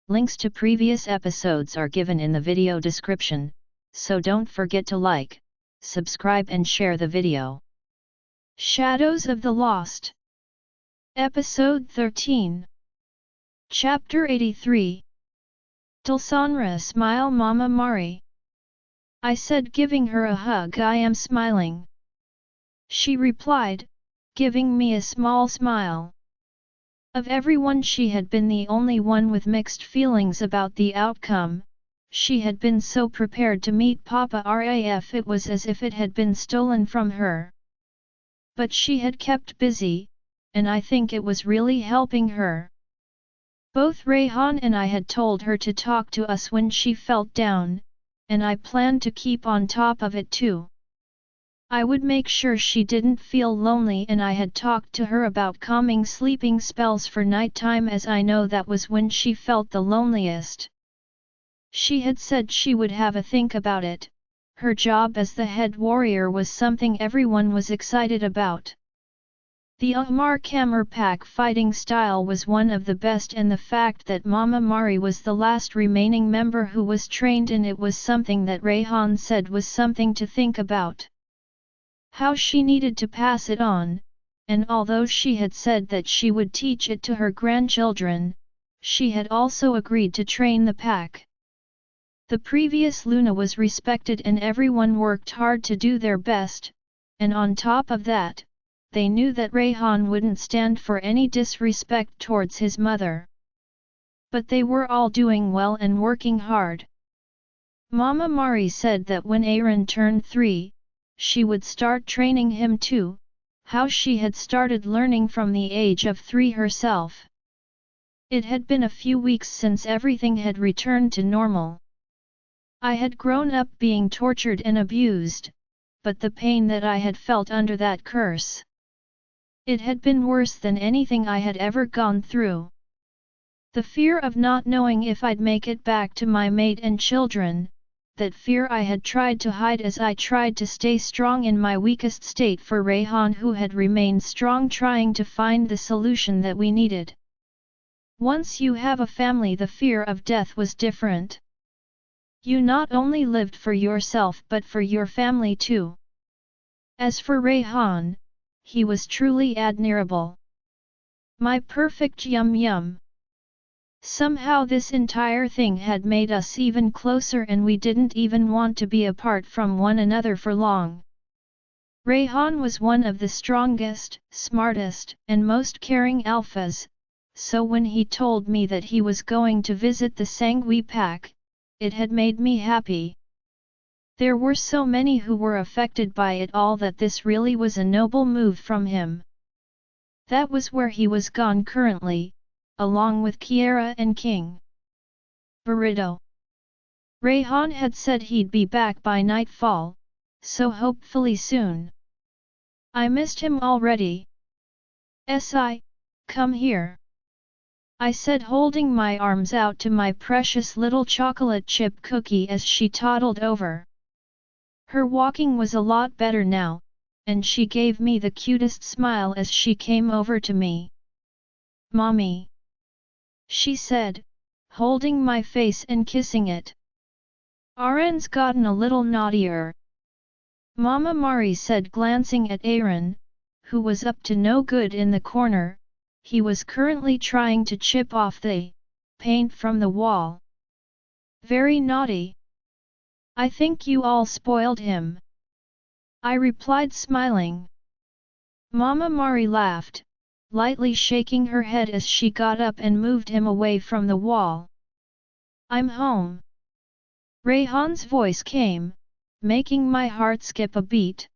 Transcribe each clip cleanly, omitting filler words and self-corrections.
Links to previous episodes are given in the video description, so don't forget to like, subscribe and share the video. Shadows of the Lost. Episode 13. Chapter 83. Dulsanra smile Mama Mari. I said, giving her a hug. I am smiling. She replied, giving me a small smile. Of everyone she had been the only one with mixed feelings about the outcome. She had been so prepared to meet Papa Raf, it was as if it had been stolen from her. But she had kept busy, and I think it was really helping her. Both Rayon and I had told her to talk to us when she felt down, and I planned to keep on top of it too. I would make sure she didn't feel lonely, and I had talked to her about calming sleeping spells for nighttime, as I know that was when she felt the loneliest. She had said she would have a think about it. Her job as the head warrior was something everyone was excited about. The Ahmar Kamar pack fighting style was one of the best, and the fact that Mama Mari was the last remaining member who was trained in it was something that Rayon said was something to think about. How she needed to pass it on, and although she had said that she would teach it to her grandchildren, she had also agreed to train the pack. The previous Luna was respected and everyone worked hard to do their best, and on top of that, they knew that Rayon wouldn't stand for any disrespect towards his mother. But they were all doing well and working hard. Mama Mari said that when Aaron turned 3, she would start training him too, how she had started learning from the age of 3 herself. It had been a few weeks since everything had returned to normal. I had grown up being tortured and abused, but the pain that I had felt under that curse, it had been worse than anything I had ever gone through. The fear of not knowing if I'd make it back to my mate and children, that fear I had tried to hide as I tried to stay strong in my weakest state for Rayon, who had remained strong trying to find the solution that we needed. Once you have a family, the fear of death was different. You not only lived for yourself but for your family too. As for Rayon, he was truly admirable. My perfect yum. Somehow this entire thing had made us even closer, and we didn't even want to be apart from one another for long. Rayon was one of the strongest, smartest, and most caring alphas, so when he told me that he was going to visit the Sangui pack, it had made me happy. There were so many who were affected by it all that this really was a noble move from him. That was where he was gone currently, along with Kiara and King Burrito. Rayon had said he'd be back by nightfall, so hopefully soon. I missed him already. Si, come here, I said, holding my arms out to my precious little chocolate chip cookie as she toddled over. Her walking was a lot better now, and she gave me the cutest smile as she came over to me. Mommy, she said, holding my face and kissing it. Aaron's gotten a little naughtier, Mama Mari said, glancing at Aaron, who was up to no good in the corner. He was currently trying to chip off the paint from the wall. Very naughty. I think you all spoiled him, I replied, smiling. Mama Mari laughed, lightly shaking her head as she got up and moved him away from the wall. I'm home. Rayon's voice came, making my heart skip a beat.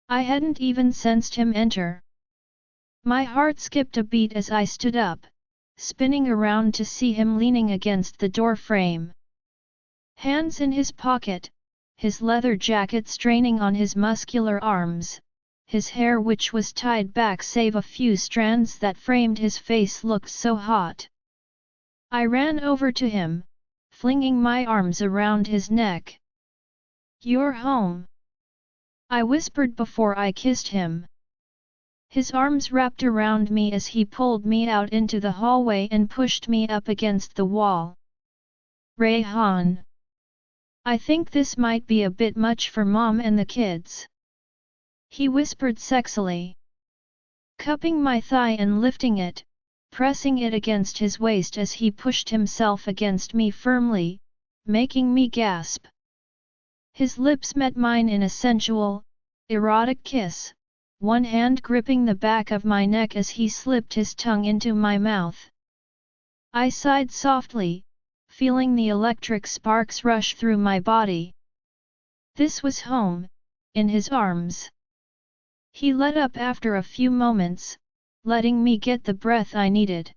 I hadn't even sensed him enter. My heart skipped a beat as I stood up, spinning around to see him leaning against the door frame. Hands in his pocket, his leather jacket straining on his muscular arms, his hair, which was tied back save a few strands that framed his face, looked so hot. I ran over to him, flinging my arms around his neck. You're home, I whispered before I kissed him. His arms wrapped around me as he pulled me out into the hallway and pushed me up against the wall. Rayon. I think this might be a bit much for Mom and the kids. He whispered sexily. Cupping my thigh and lifting it, pressing it against his waist as he pushed himself against me firmly, making me gasp. His lips met mine in a sensual, erotic kiss, one hand gripping the back of my neck as he slipped his tongue into my mouth. I sighed softly, feeling the electric sparks rush through my body. This was home, in his arms. He let up after a few moments, letting me get the breath I needed.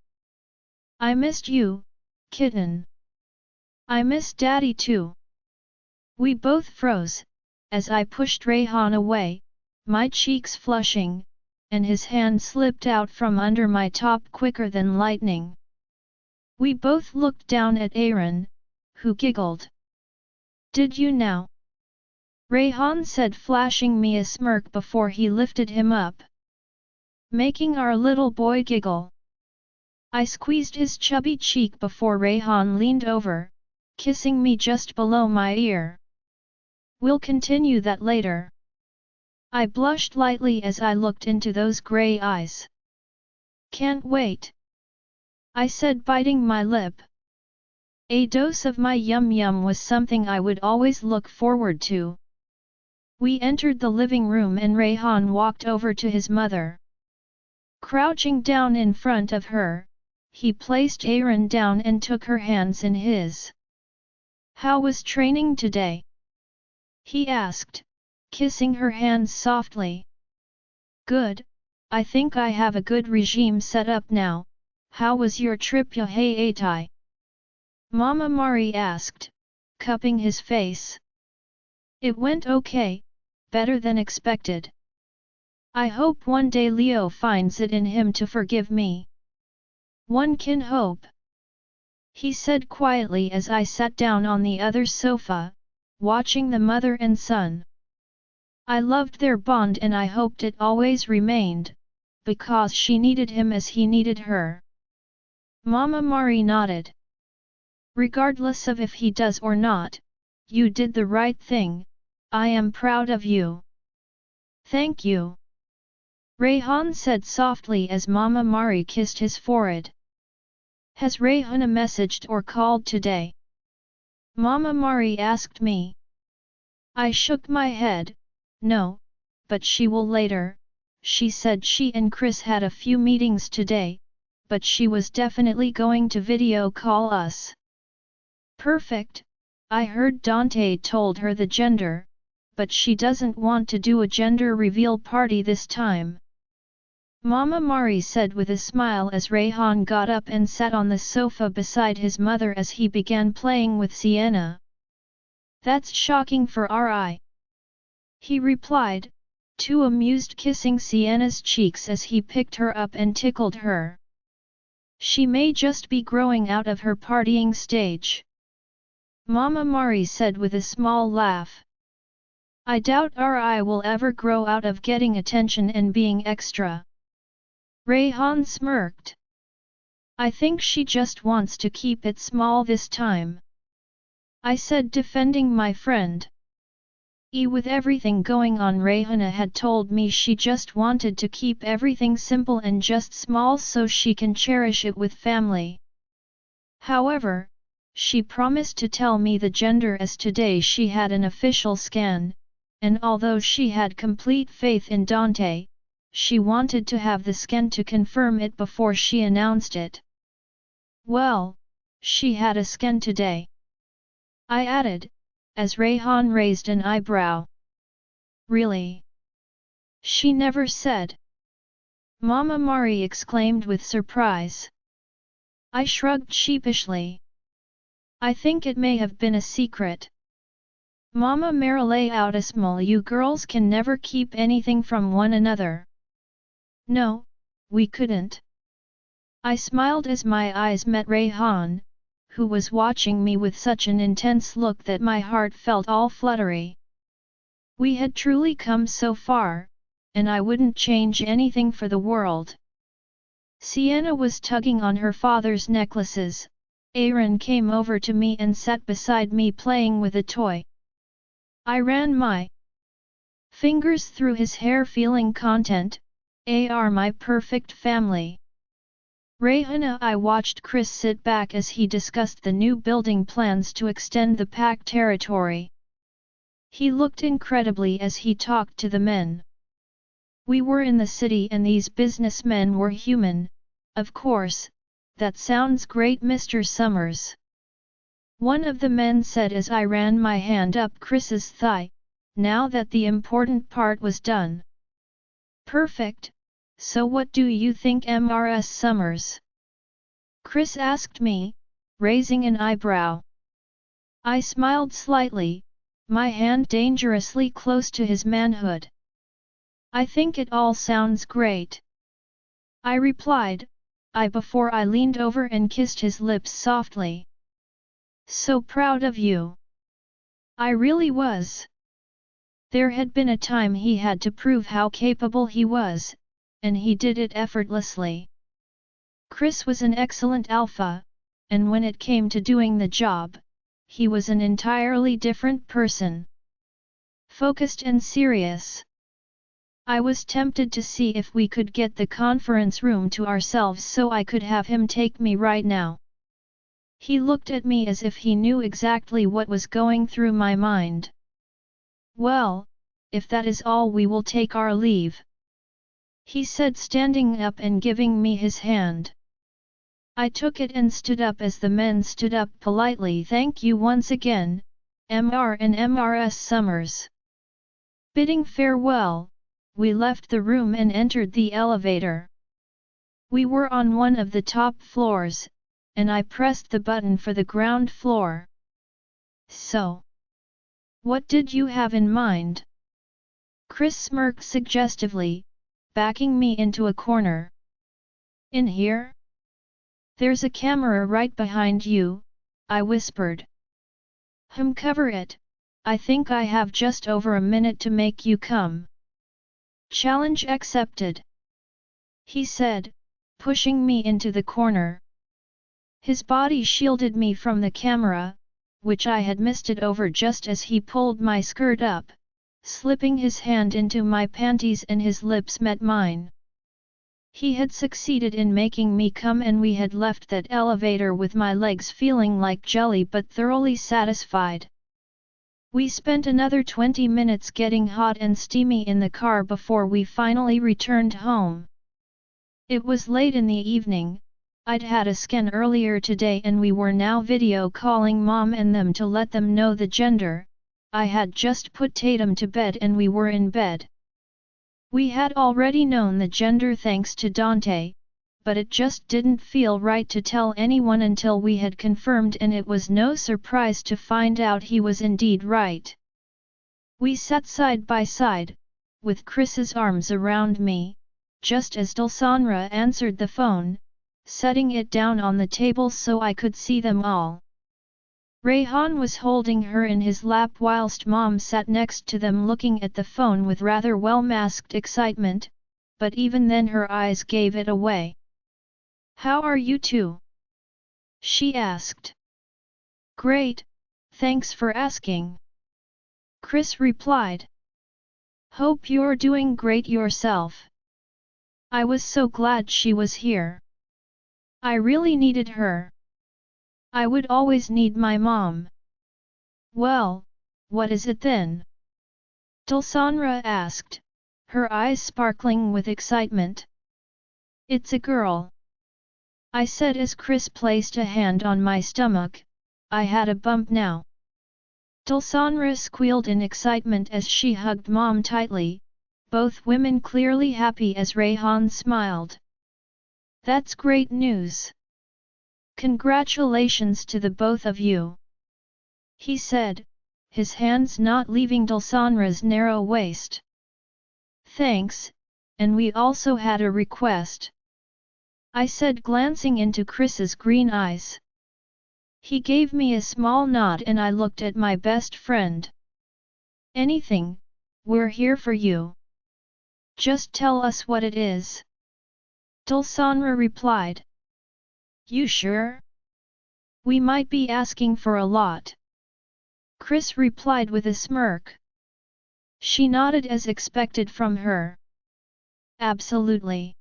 I missed you, kitten. I miss Daddy too. We both froze, as I pushed Rayon away, my cheeks flushing, and his hand slipped out from under my top quicker than lightning. We both looked down at Aaron, who giggled. Did you now? Rayon said, flashing me a smirk before he lifted him up, making our little boy giggle. I squeezed his chubby cheek before Rayon leaned over, kissing me just below my ear. We'll continue that later. I blushed lightly as I looked into those grey eyes. Can't wait, I said, biting my lip. A dose of my yum-yum was something I would always look forward to. We entered the living room and Rayon walked over to his mother. Crouching down in front of her, he placed Aaron down and took her hands in his. How was training today? He asked, kissing her hands softly. Good, I think I have a good regime set up now. How was your trip Yahayatai? Mama Mari asked, cupping his face. It went okay, better than expected. I hope one day Leo finds it in him to forgive me. One can hope. He said quietly as I sat down on the other sofa, watching the mother and son. I loved their bond and I hoped it always remained, because she needed him as he needed her. Mama Mari nodded. Regardless of if he does or not, you did the right thing. I am proud of you. Thank you. Rayon said softly as Mama Mari kissed his forehead. Has Rayon messaged or called today? Mama Mari asked me. I shook my head. No, but she will later. She said she and Chris had a few meetings today, but she was definitely going to video call us. Perfect. I heard Dante told her the gender, but she doesn't want to do a gender reveal party this time. Mama Mari said with a smile as Rayon got up and sat on the sofa beside his mother as he began playing with Sienna. That's shocking for Ri. He replied, too amused, kissing Sienna's cheeks as he picked her up and tickled her. She may just be growing out of her partying stage. Mama Mari said with a small laugh. I doubt Ri will ever grow out of getting attention and being extra. Rayon smirked. I think she just wants to keep it small this time. I said, defending my friend. With everything going on, Rayhana had told me she just wanted to keep everything simple and just small so she can cherish it with family. However, she promised to tell me the gender as today she had an official scan, and although she had complete faith in Dante, she wanted to have the scan to confirm it before she announced it. Well, she had a scan today, I added, as Rayon raised an eyebrow. Really? She never said. Mama Mari exclaimed with surprise. I shrugged sheepishly. I think it may have been a secret. Mama Marilay Autismal, you girls can never keep anything from one another. No, we couldn't. I smiled as my eyes met Rayon, who was watching me with such an intense look that my heart felt all fluttery. We had truly come so far, and I wouldn't change anything for the world. Sienna was tugging on her father's necklaces. Aaron came over to me and sat beside me playing with a toy. I ran my fingers through his hair feeling content. Are my perfect family. Rayon. I watched Chris sit back as he discussed the new building plans to extend the pack territory. He looked incredibly as he talked to the men. We were in the city and these businessmen were human, of course. That sounds great, Mr. Summers. One of the men said as I ran my hand up Chris's thigh, now that the important part was done. Perfect, so what do you think, Mrs. Summers? Chris asked me, raising an eyebrow. I smiled slightly, my hand dangerously close to his manhood. I think it all sounds great. I replied, before I leaned over and kissed his lips softly. So proud of you. I really was. There had been a time he had to prove how capable he was, and he did it effortlessly. Chris was an excellent alpha, and when it came to doing the job, he was an entirely different person. Focused and serious. I was tempted to see if we could get the conference room to ourselves so I could have him take me right now. He looked at me as if he knew exactly what was going through my mind. Well, if that is all, we will take our leave, he said, standing up and giving me his hand. I took it and stood up as the men stood up politely. Thank you once again, Mr. and Mrs. Summers. Bidding farewell, we left the room and entered the elevator. We were on one of the top floors, and I pressed the button for the ground floor. So, what did you have in mind? Chris smirked suggestively, backing me into a corner. In here? There's a camera right behind you, I whispered. Cover it, I think I have just over a minute to make you come. Challenge accepted, he said, pushing me into the corner. His body shielded me from the camera, which I had misted over just as he pulled my skirt up, slipping his hand into my panties and his lips met mine. He had succeeded in making me come and we had left that elevator with my legs feeling like jelly but thoroughly satisfied. We spent another 20 minutes getting hot and steamy in the car before we finally returned home. It was late in the evening. I'd had a scan earlier today and we were now video calling Mom and them to let them know the gender. I had just put Tatum to bed and we were in bed. We had already known the gender thanks to Dante, but it just didn't feel right to tell anyone until we had confirmed, and it was no surprise to find out he was indeed right. We sat side by side, with Chris's arms around me, just as Dulsanra answered the phone, setting it down on the table so I could see them all. Rayon was holding her in his lap whilst Mom sat next to them looking at the phone with rather well-masked excitement, but even then her eyes gave it away. How are you two? She asked. Great, thanks for asking. Chris replied. Hope you're doing great yourself. I was so glad she was here. I really needed her. I would always need my mom. Well, what is it then? Dulsanra asked, her eyes sparkling with excitement. It's a girl, I said as Chris placed a hand on my stomach. I had a bump now. Dulsanra squealed in excitement as she hugged Mom tightly, both women clearly happy as Rayon smiled. That's great news. Congratulations to the both of you, he said, his hands not leaving Dulsanra's narrow waist. Thanks, and we also had a request, I said, glancing into Chris's green eyes. He gave me a small nod and I looked at my best friend. Anything, we're here for you. Just tell us what it is. Dulsanra replied. You sure? We might be asking for a lot. Chris replied with a smirk. She nodded as expected from her. Absolutely.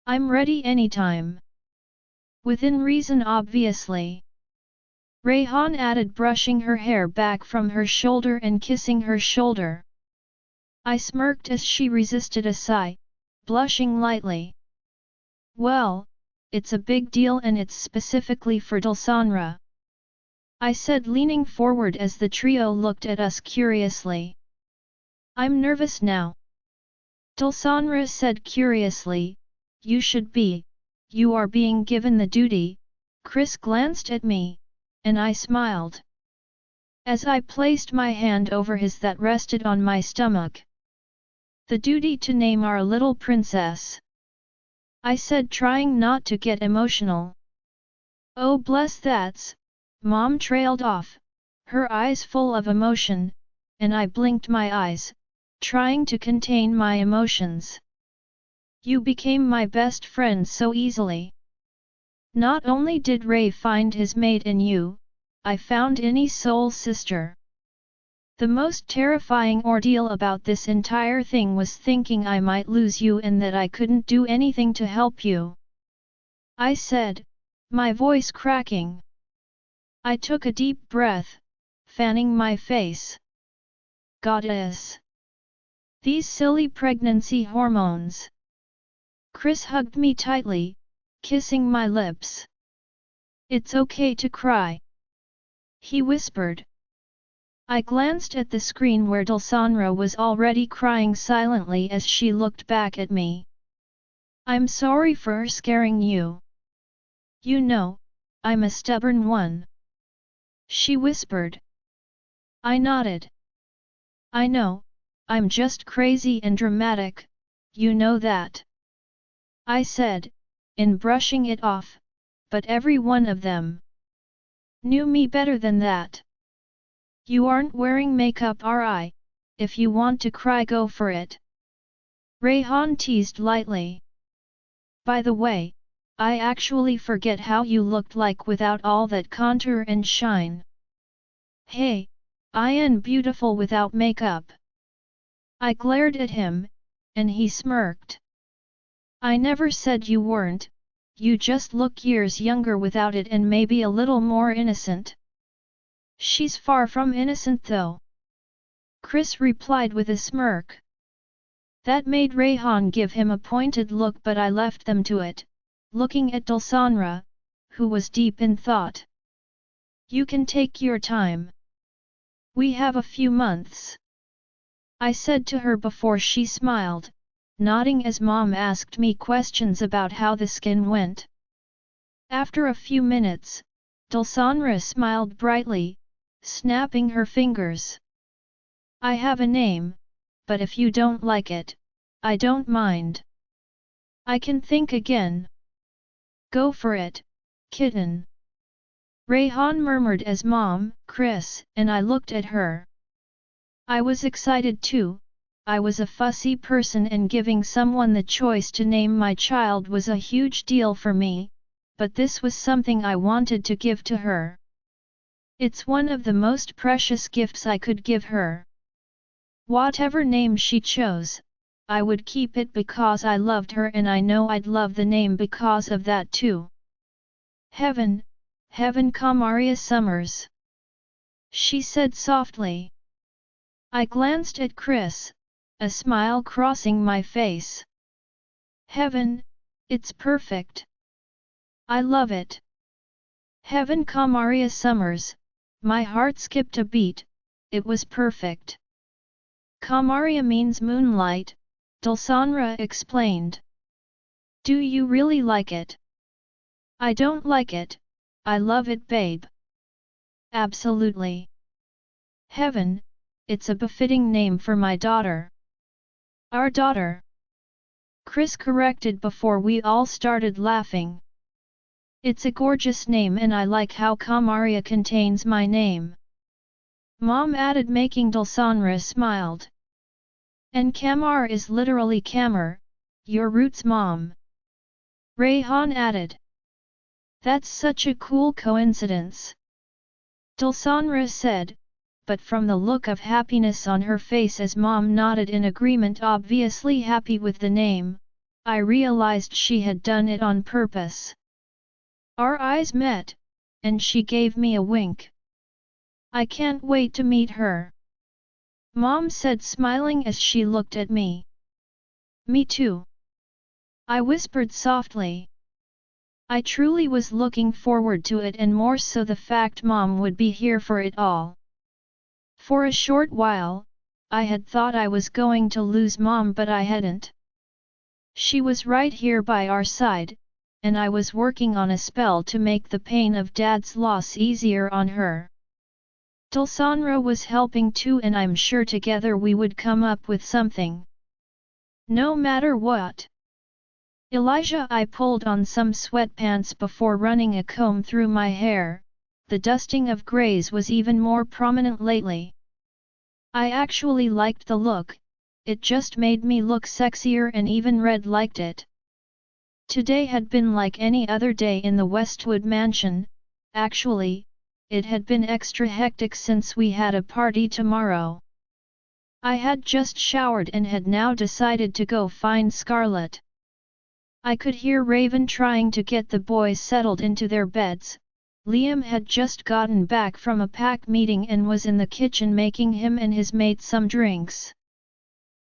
I'm ready anytime. Within reason obviously. Rayon added, brushing her hair back from her shoulder and kissing her shoulder. I smirked as she resisted a sigh, blushing lightly. Well, it's a big deal and it's specifically for Dulsanra. I said, leaning forward as the trio looked at us curiously. I'm nervous now. Dulsanra said curiously, you should be, you are being given the duty. Chris glanced at me, and I smiled. As I placed my hand over his that rested on my stomach. The duty to name our little princess. I said, trying not to get emotional. Oh bless that's, Mom trailed off, her eyes full of emotion, and I blinked my eyes, trying to contain my emotions. You became my best friend so easily. Not only did Ray find his mate in you, I found any soul sister. The most terrifying ordeal about this entire thing was thinking I might lose you and that I couldn't do anything to help you. I said, my voice cracking. I took a deep breath, fanning my face. Goddess! These silly pregnancy hormones! Chris hugged me tightly, kissing my lips. It's okay to cry. He whispered. I glanced at the screen where Dulsanra was already crying silently as she looked back at me. I'm sorry for scaring you. You know, I'm a stubborn one. She whispered. I nodded. I know, I'm just crazy and dramatic, you know that. I said, in brushing it off, but every one of them knew me better than that. You aren't wearing makeup, are I? If you want to cry, go for it. Rayon teased lightly. By the way, I actually forget how you looked like without all that contour and shine. Hey, I am beautiful without makeup. I glared at him, and he smirked. I never said you weren't, you just look years younger without it and maybe a little more innocent. She's far from innocent though. Chris replied with a smirk. That made Rayon give him a pointed look, but I left them to it, looking at Dulsanra, who was deep in thought. You can take your time. We have a few months. I said to her before she smiled, nodding as Mom asked me questions about how the skin went. After a few minutes, Dulsanra smiled brightly, snapping her fingers. I have a name, but if you don't like it, I don't mind. I can think again. Go for it, kitten. Rayon murmured as Mom, Chris, and I looked at her. I was excited too. I was a fussy person and giving someone the choice to name my child was a huge deal for me, but this was something I wanted to give to her. It's one of the most precious gifts I could give her. Whatever name she chose, I would keep it because I loved her and I know I'd love the name because of that too. Heaven, Heaven Kamaria Summers. She said softly. I glanced at Chris, a smile crossing my face. Heaven, it's perfect. I love it. Heaven Kamaria Summers, my heart skipped a beat, it was perfect. Kamaria means moonlight, Dulsanra explained. Do you really like it? I don't like it, I love it, babe. Absolutely. Heaven, it's a befitting name for my daughter. Our daughter. Chris corrected before we all started laughing. It's a gorgeous name and I like how Kamaria contains my name. Mom added, making Dulsanra smiled. And Kamar is literally Kamar, your roots mom. Rayon added. That's such a cool coincidence. Dulsanra said, but from the look of happiness on her face as mom nodded in agreement, obviously happy with the name, I realized she had done it on purpose. Our eyes met, and she gave me a wink. I can't wait to meet her. Mom said, smiling as she looked at me. Me too. I whispered softly. I truly was looking forward to it, and more so the fact Mom would be here for it all. For a short while, I had thought I was going to lose Mom, but I hadn't. She was right here by our side, and I was working on a spell to make the pain of Dad's loss easier on her. Dulsanra was helping too, and I'm sure together we would come up with something. No matter what. Elijah, I pulled on some sweatpants before running a comb through my hair. The dusting of grays was even more prominent lately. I actually liked the look, it just made me look sexier, and even Red liked it. Today had been like any other day in the Westwood mansion. Actually, it had been extra hectic since we had a party tomorrow. I had just showered and had now decided to go find Scarlett. I could hear Raven trying to get the boys settled into their beds. Liam had just gotten back from a pack meeting and was in the kitchen making him and his mate some drinks.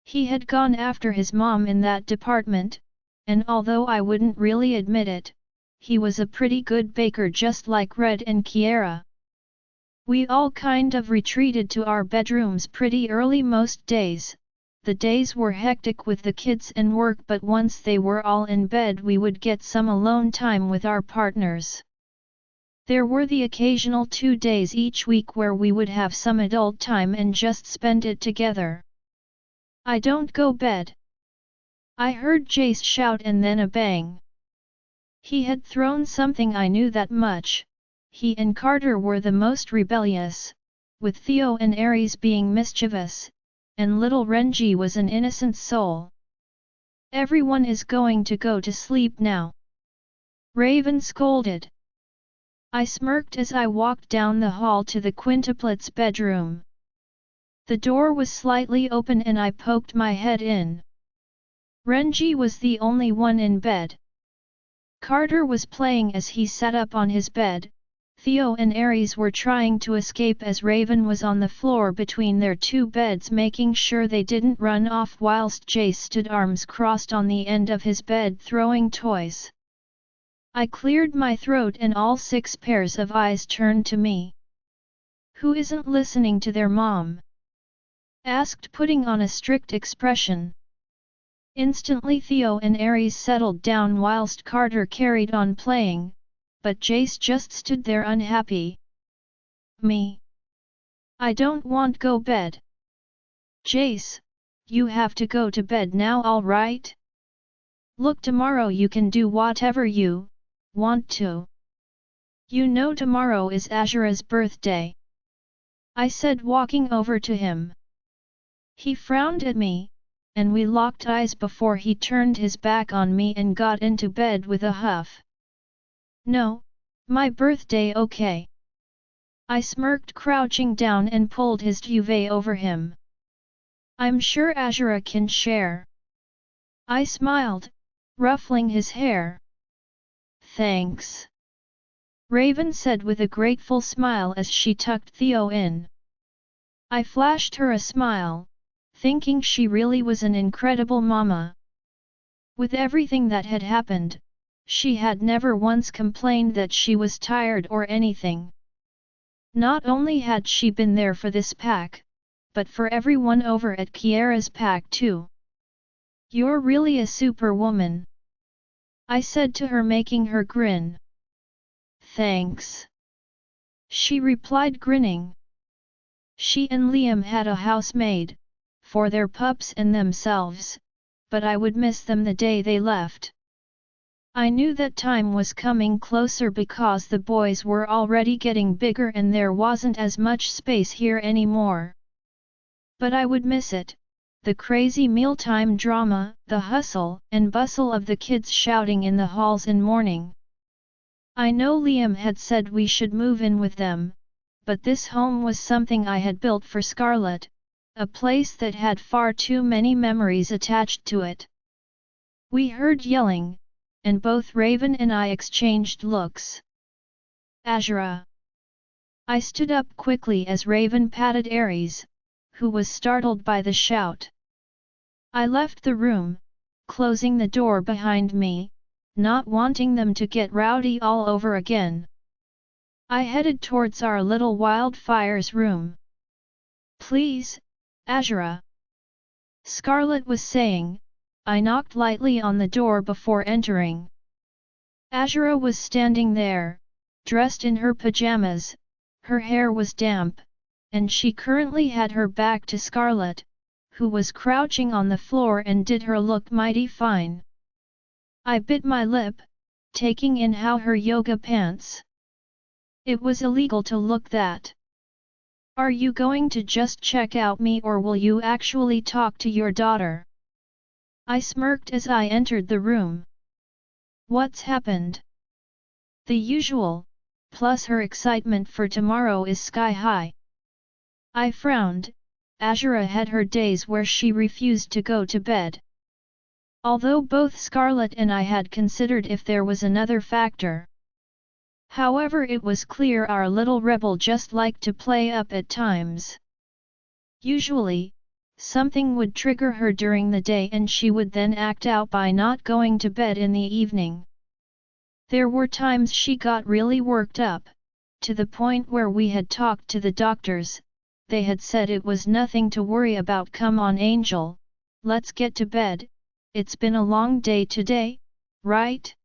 He had gone after his mom in that department, and although I wouldn't really admit it, he was a pretty good baker just like Red and Kiera. We all kind of retreated to our bedrooms pretty early most days. The days were hectic with the kids and work, but once they were all in bed we would get some alone time with our partners. There were the occasional 2 days each week where we would have some adult time and just spend it together. I don't go bed. I heard Jace shout, and then a bang. He had thrown something, I knew that much. He and Carter were the most rebellious, with Theo and Aries being mischievous, and little Renji was an innocent soul. Everyone is going to go to sleep now. Raven scolded. I smirked as I walked down the hall to the quintuplets' bedroom. The door was slightly open and I poked my head in. Renji was the only one in bed. Carter was playing as he sat up on his bed. Theo and Aries were trying to escape as Raven was on the floor between their 2 beds making sure they didn't run off, whilst Jace stood arms crossed on the end of his bed throwing toys. I cleared my throat and all 6 pairs of eyes turned to me. Who isn't listening to their mom? Asked, putting on a strict expression. Instantly Theo and Aries settled down whilst Carter carried on playing, but Jace just stood there unhappy. Me? I don't want go bed. Jace, you have to go to bed now, all right? Look, tomorrow you can do whatever you want to. You know tomorrow is Azura's birthday. I said, walking over to him. He frowned at me, and we locked eyes before he turned his back on me and got into bed with a huff. No, my birthday, okay. I smirked, crouching down and pulled his duvet over him. I'm sure Azura can share. I smiled, ruffling his hair. Thanks. Raven said with a grateful smile as she tucked Theo in. I flashed her a smile, thinking she really was an incredible mama. With everything that had happened, she had never once complained that she was tired or anything. Not only had she been there for this pack, but for everyone over at Kiera's pack too. You're really a superwoman, I said to her, making her grin. Thanks. She replied, grinning. She and Liam had a housemaid, for their pups and themselves, but I would miss them the day they left. I knew that time was coming closer because the boys were already getting bigger and there wasn't as much space here anymore. But I would miss it, the crazy mealtime drama, the hustle and bustle of the kids shouting in the halls in morning. I know Liam had said we should move in with them, but this home was something I had built for Scarlett, a place that had far too many memories attached to it. We heard yelling, and both Raven and I exchanged looks. Azura. I stood up quickly as Raven patted Aries, who was startled by the shout. I left the room, closing the door behind me, not wanting them to get rowdy all over again. I headed towards our little wildfire's room. Please, Azura. Scarlett was saying. I knocked lightly on the door before entering. Azura was standing there, dressed in her pajamas, her hair was damp, and she currently had her back to Scarlett, who was crouching on the floor and did her look mighty fine. I bit my lip, taking in how her yoga pants. It was illegal to look that. Are you going to just check out me or will you actually talk to your daughter? I smirked as I entered the room. What's happened? The usual, plus her excitement for tomorrow is sky high. I frowned. Azura had her days where she refused to go to bed. Although both Scarlett and I had considered if there was another factor. However, it was clear our little rebel just liked to play up at times. Usually, something would trigger her during the day and she would then act out by not going to bed in the evening. There were times she got really worked up, to the point where we had talked to the doctors. They had said it was nothing to worry about. Come on Angel, let's get to bed, it's been a long day today, right?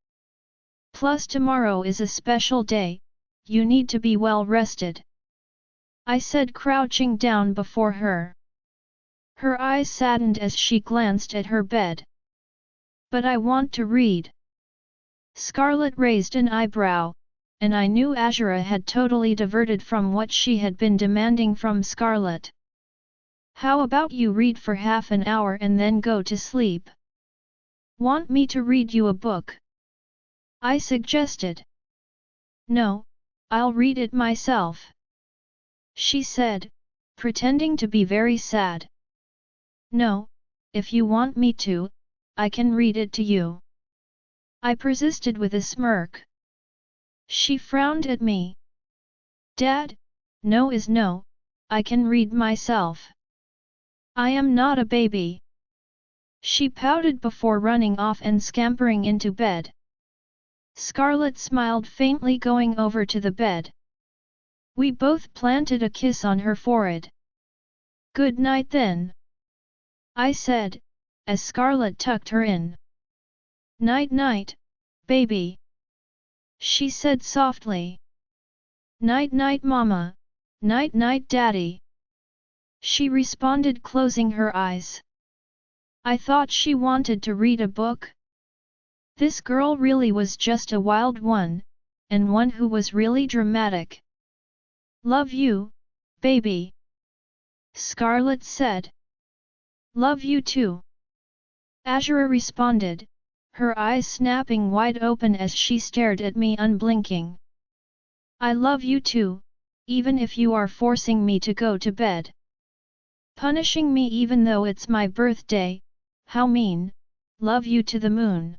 Plus tomorrow is a special day, you need to be well rested. I said, crouching down before her. Her eyes saddened as she glanced at her bed. But I want to read. Scarlett raised an eyebrow, and I knew Azura had totally diverted from what she had been demanding from Scarlett. How about you read for half an hour and then go to sleep? Want me to read you a book? I suggested. No, I'll read it myself. She said, pretending to be very sad. No, if you want me to, I can read it to you. I persisted with a smirk. She frowned at me. Dad, no is no, I can read myself. I am not a baby. She pouted before running off and scampering into bed. Scarlett smiled faintly, going over to the bed. We both planted a kiss on her forehead. Good night then, I said, as Scarlett tucked her in. Night night, baby, she said softly. Night night mama, night night daddy, she responded, closing her eyes. I thought she wanted to read a book. This girl really was just a wild one, and one who was really dramatic. Love you, baby, Scarlett said. Love you too, Azura responded, her eyes snapping wide open as she stared at me unblinking. I love you too, even if you are forcing me to go to bed. Punishing me even though it's my birthday, how mean, love you to the moon,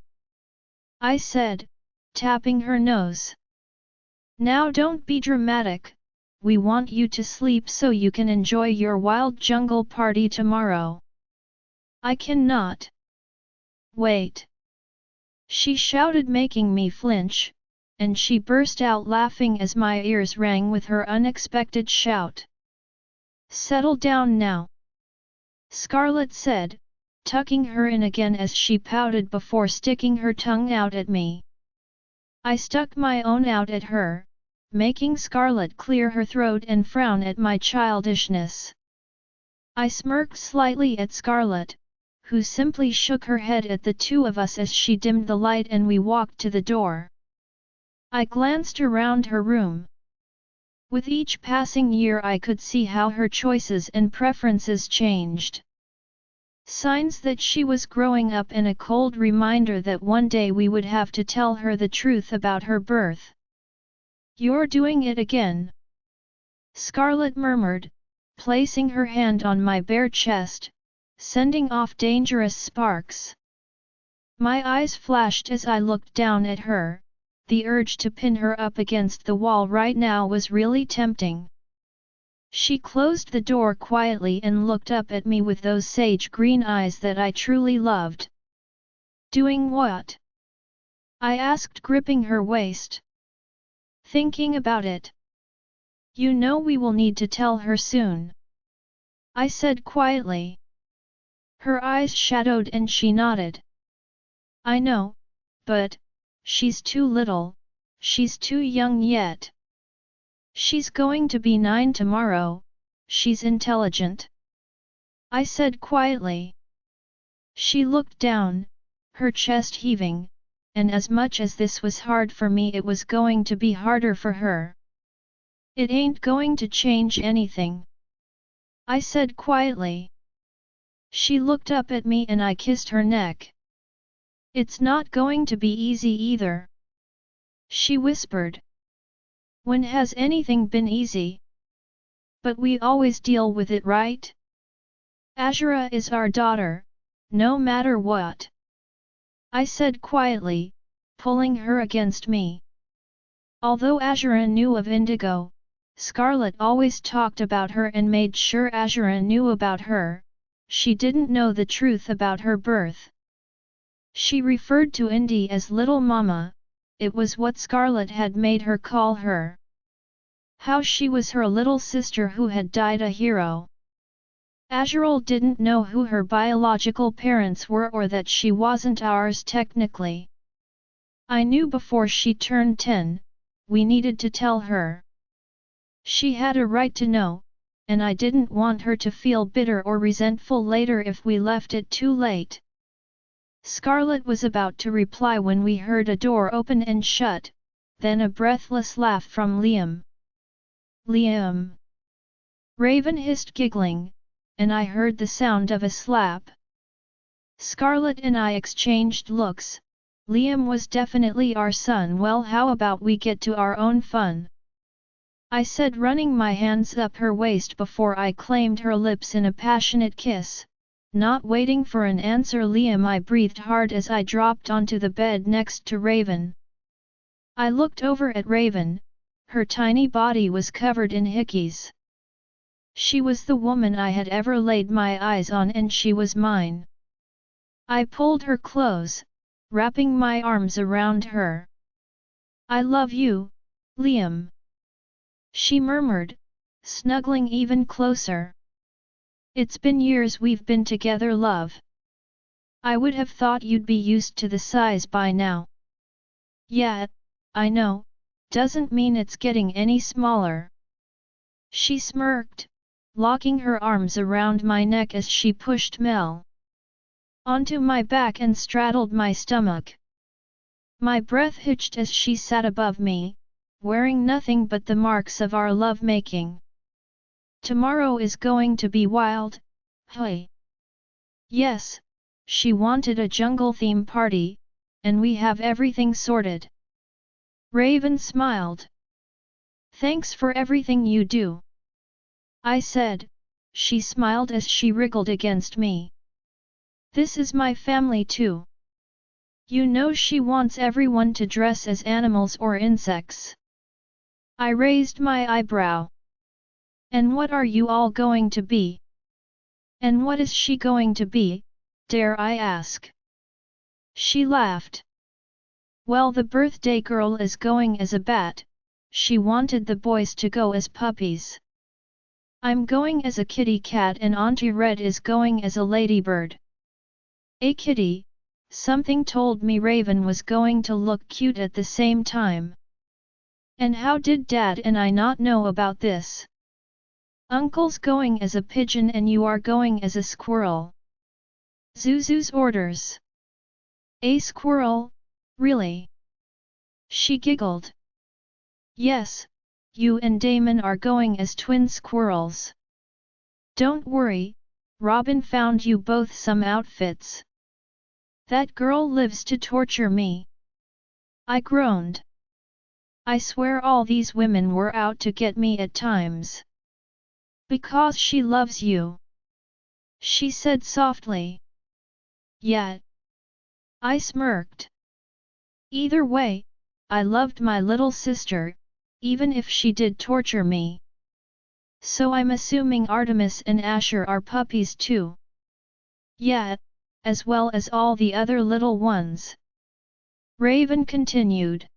I said, tapping her nose. Now don't be dramatic, we want you to sleep so you can enjoy your wild jungle party tomorrow. I cannot. Wait, she shouted, making me flinch, and she burst out laughing as my ears rang with her unexpected shout. Settle down now, Scarlett said, tucking her in again as she pouted before sticking her tongue out at me. I stuck my own out at her, making Scarlett clear her throat and frown at my childishness. I smirked slightly at Scarlett, who simply shook her head at the two of us as she dimmed the light and we walked to the door. I glanced around her room. With each passing year I could see how her choices and preferences changed. Signs that she was growing up and a cold reminder that one day we would have to tell her the truth about her birth. "You're doing it again," Scarlet murmured, placing her hand on my bare chest, sending off dangerous sparks. My eyes flashed as I looked down at her. The urge to pin her up against the wall right now was really tempting. She closed the door quietly and looked up at me with those sage green eyes that I truly loved. "Doing what?" I asked, gripping her waist. "Thinking about it. You know we will need to tell her soon," I said quietly. Her eyes shadowed and she nodded. "I know, but she's too little, she's too young yet. She's going to be 9 tomorrow, she's intelligent," I said quietly. She looked down, her chest heaving, and as much as this was hard for me, it was going to be harder for her. "It ain't going to change anything," I said quietly. She looked up at me and I kissed her neck. "It's not going to be easy either," she whispered. "When has anything been easy? But we always deal with it, right? Azura is our daughter, no matter what," I said quietly, pulling her against me. Although Azura knew of Indigo, Scarlet always talked about her and made sure Azura knew about her. She didn't know the truth about her birth. She referred to Indy as Little Mama. It was what Scarlet had made her call her. How she was her little sister who had died a hero. Azuril didn't know who her biological parents were or that she wasn't ours technically. I knew before she turned 10, we needed to tell her. She had a right to know, and I didn't want her to feel bitter or resentful later if we left it too late. Scarlet was about to reply when we heard a door open and shut, then a breathless laugh from Liam. "Liam!" Raven hissed, giggling, and I heard the sound of a slap. Scarlet and I exchanged looks. Liam was definitely our son. "Well, how about we get to our own fun?" I said, running my hands up her waist before I claimed her lips in a passionate kiss. Not waiting for an answer, Liam, I breathed hard as I dropped onto the bed next to Raven. I looked over at Raven. Her tiny body was covered in hickeys. She was the woman I had ever laid my eyes on, and she was mine. I pulled her close, wrapping my arms around her. "I love you, Liam," she murmured, snuggling even closer. "It's been years we've been together, love. I would have thought you'd be used to the size by now." "Yeah, I know, doesn't mean it's getting any smaller." She smirked, locking her arms around my neck as she pushed Mel onto my back and straddled my stomach. My breath hitched as she sat above me, wearing nothing but the marks of our lovemaking. "Tomorrow is going to be wild, hey?" "Yes," she wanted a jungle theme party, and we have everything sorted. Raven smiled. "Thanks for everything you do," I said. She smiled as she wriggled against me. "This is my family too." You know she wants everyone to dress as animals or insects. I raised my eyebrow. "And what are you all going to be? And what is she going to be, dare I ask?" She laughed. "Well, the birthday girl is going as a bat. She wanted the boys to go as puppies. I'm going as a kitty cat and Auntie Red is going as a ladybird." A kitty, something told me Raven was going to look cute at the same time. And how did Dad and I not know about this? "Uncle's going as a pigeon and you are going as a squirrel." Zuzu's orders. "A squirrel, really?" She giggled. "Yes, you and Damon are going as twin squirrels. Don't worry, Robin found you both some outfits. That girl lives to torture me. I groaned. I swear all these women were out to get me at times. Because she loves you, she said softly. Yet, I smirked. Either way, I loved my little sister, even if she did torture me. So I'm assuming Artemis and Asher are puppies too. Yeah, as well as all the other little ones. Raven continued.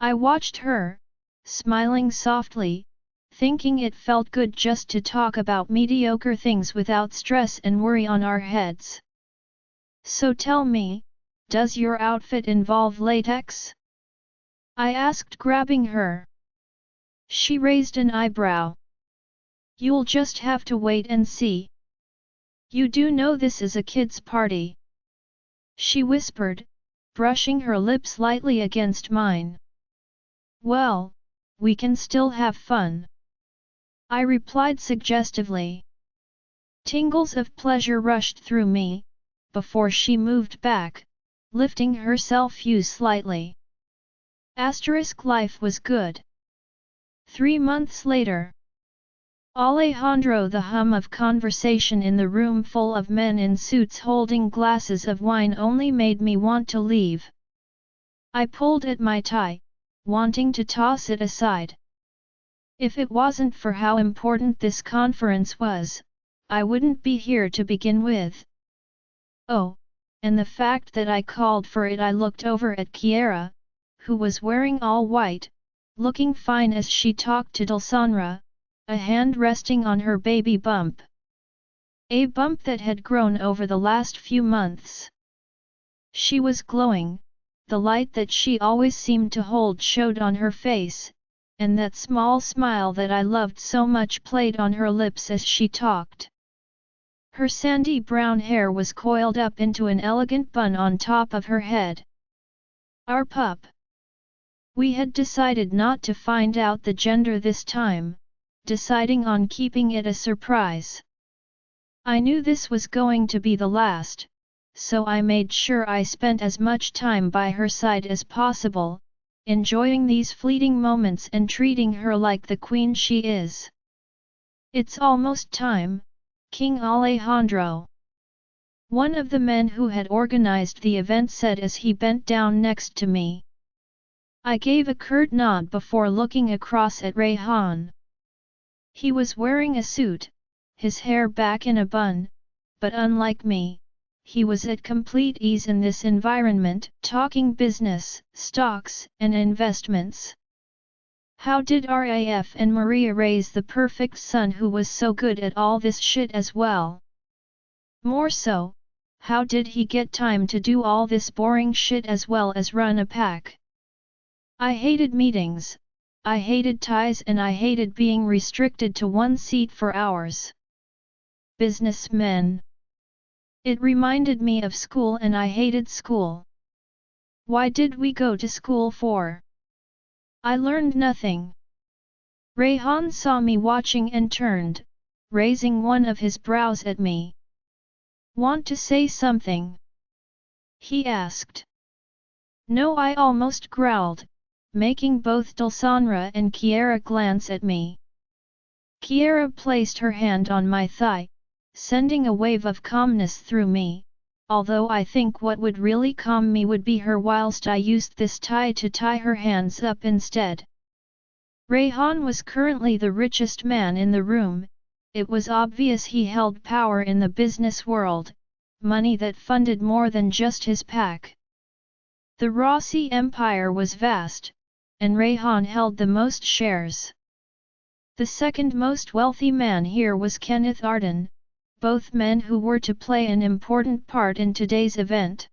I watched her, smiling softly, thinking it felt good just to talk about mediocre things without stress and worry on our heads. So tell me, does your outfit involve latex? I asked, grabbing her. She raised an eyebrow. You'll just have to wait and see. You do know this is a kid's party, she whispered, brushing her lips lightly against mine. Well, we can still have fun, I replied suggestively. Tingles of pleasure rushed through me, before she moved back, lifting herself slightly. Life was good. 3 months later. Alejandro. The hum of conversation in the room full of men in suits holding glasses of wine only made me want to leave. I pulled at my tie, wanting to toss it aside. If it wasn't for how important this conference was, I wouldn't be here to begin with. Oh, and the fact that I called for it. I looked over at Kiera, who was wearing all white, looking fine as she talked to Dulsanra, a hand resting on her baby bump. A bump that had grown over the last few months. She was glowing, the light that she always seemed to hold showed on her face, and that small smile that I loved so much played on her lips as she talked. Her sandy brown hair was coiled up into an elegant bun on top of her head. Our pup. We had decided not to find out the gender this time, deciding on keeping it a surprise. I knew this was going to be the last, so I made sure I spent as much time by her side as possible, enjoying these fleeting moments and treating her like the queen she is. It's almost time, King Alejandro. One of the men who had organized the event said as he bent down next to me. I gave a curt nod before looking across at Rayon. He was wearing a suit, his hair back in a bun, but unlike me, he was at complete ease in this environment, talking business, stocks, and investments. How did RAF and Maria raise the perfect son who was so good at all this shit as well? More so, how did he get time to do all this boring shit as well as run a pack? I hated meetings, I hated ties, and I hated being restricted to one seat for hours. Businessmen. It reminded me of school, and I hated school. Why did we go to school for? I learned nothing. Rayon saw me watching and turned, raising one of his brows at me. Want to say something? He asked. No, I almost growled, making both Dulsanra and Kiera glance at me. Kiera placed her hand on my thigh, sending a wave of calmness through me, although I think what would really calm me would be her whilst I used this tie to tie her hands up instead. Rayon was currently the richest man in the room. It was obvious he held power in the business world, money that funded more than just his pack. The Rossi Empire was vast, and Rayon held the most shares. The second most wealthy man here was Kenneth Arden, both men who were to play an important part in today's event.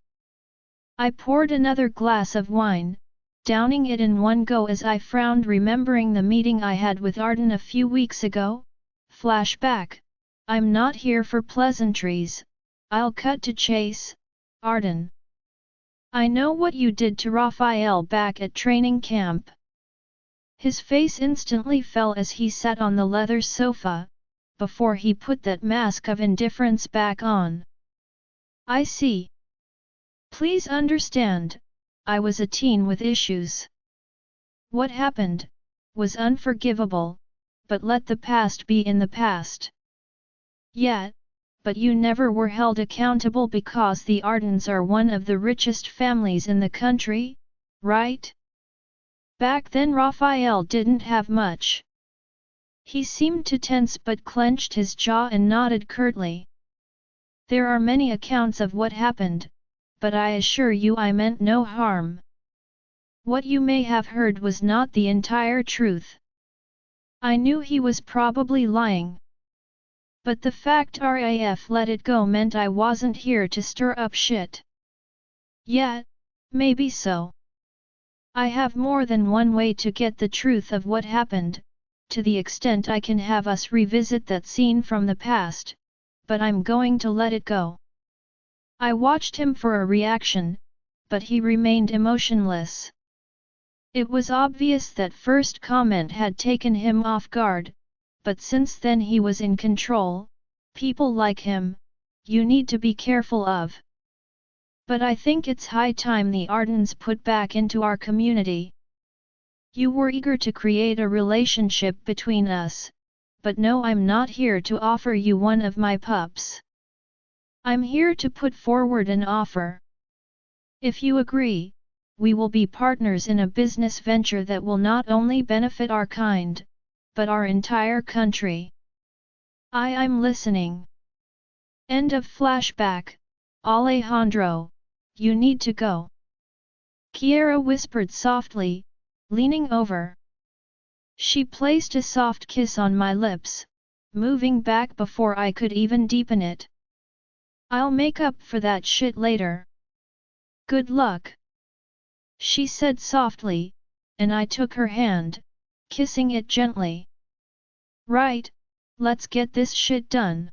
I poured another glass of wine, downing it in one go as I frowned, remembering the meeting I had with Arden a few weeks ago. Flashback. I'm not here for pleasantries, I'll cut to chase, Arden. I know what you did to Raphael back at training camp. His face instantly fell as he sat on the leather sofa, before he put that mask of indifference back on. I see. Please understand, I was a teen with issues. What happened was unforgivable, but let the past be in the past. Yet, but you never were held accountable because the Ardens are one of the richest families in the country, right? Back then Raphael didn't have much. He seemed to tense but clenched his jaw and nodded curtly. There are many accounts of what happened, but I assure you I meant no harm. What you may have heard was not the entire truth. I knew he was probably lying. But the fact RAF let it go meant I wasn't here to stir up shit. Yet, maybe so. I have more than one way to get the truth of what happened, to the extent I can have us revisit that scene from the past, but I'm going to let it go. I watched him for a reaction, but he remained emotionless. It was obvious that first comment had taken him off guard, but since then he was in control. People like him, you need to be careful of. But I think it's high time the Ardens put back into our community. You were eager to create a relationship between us, but no, I'm not here to offer you one of my pups. I'm here to put forward an offer. If you agree, we will be partners in a business venture that will not only benefit our kind, but our entire country. I'm listening. End of flashback. Alejandro, you need to go. Kiera whispered softly, leaning over. She placed a soft kiss on my lips, moving back before I could even deepen it. I'll make up for that shit later. Good luck. She said softly, and I took her hand, kissing it gently. Right, let's get this shit done.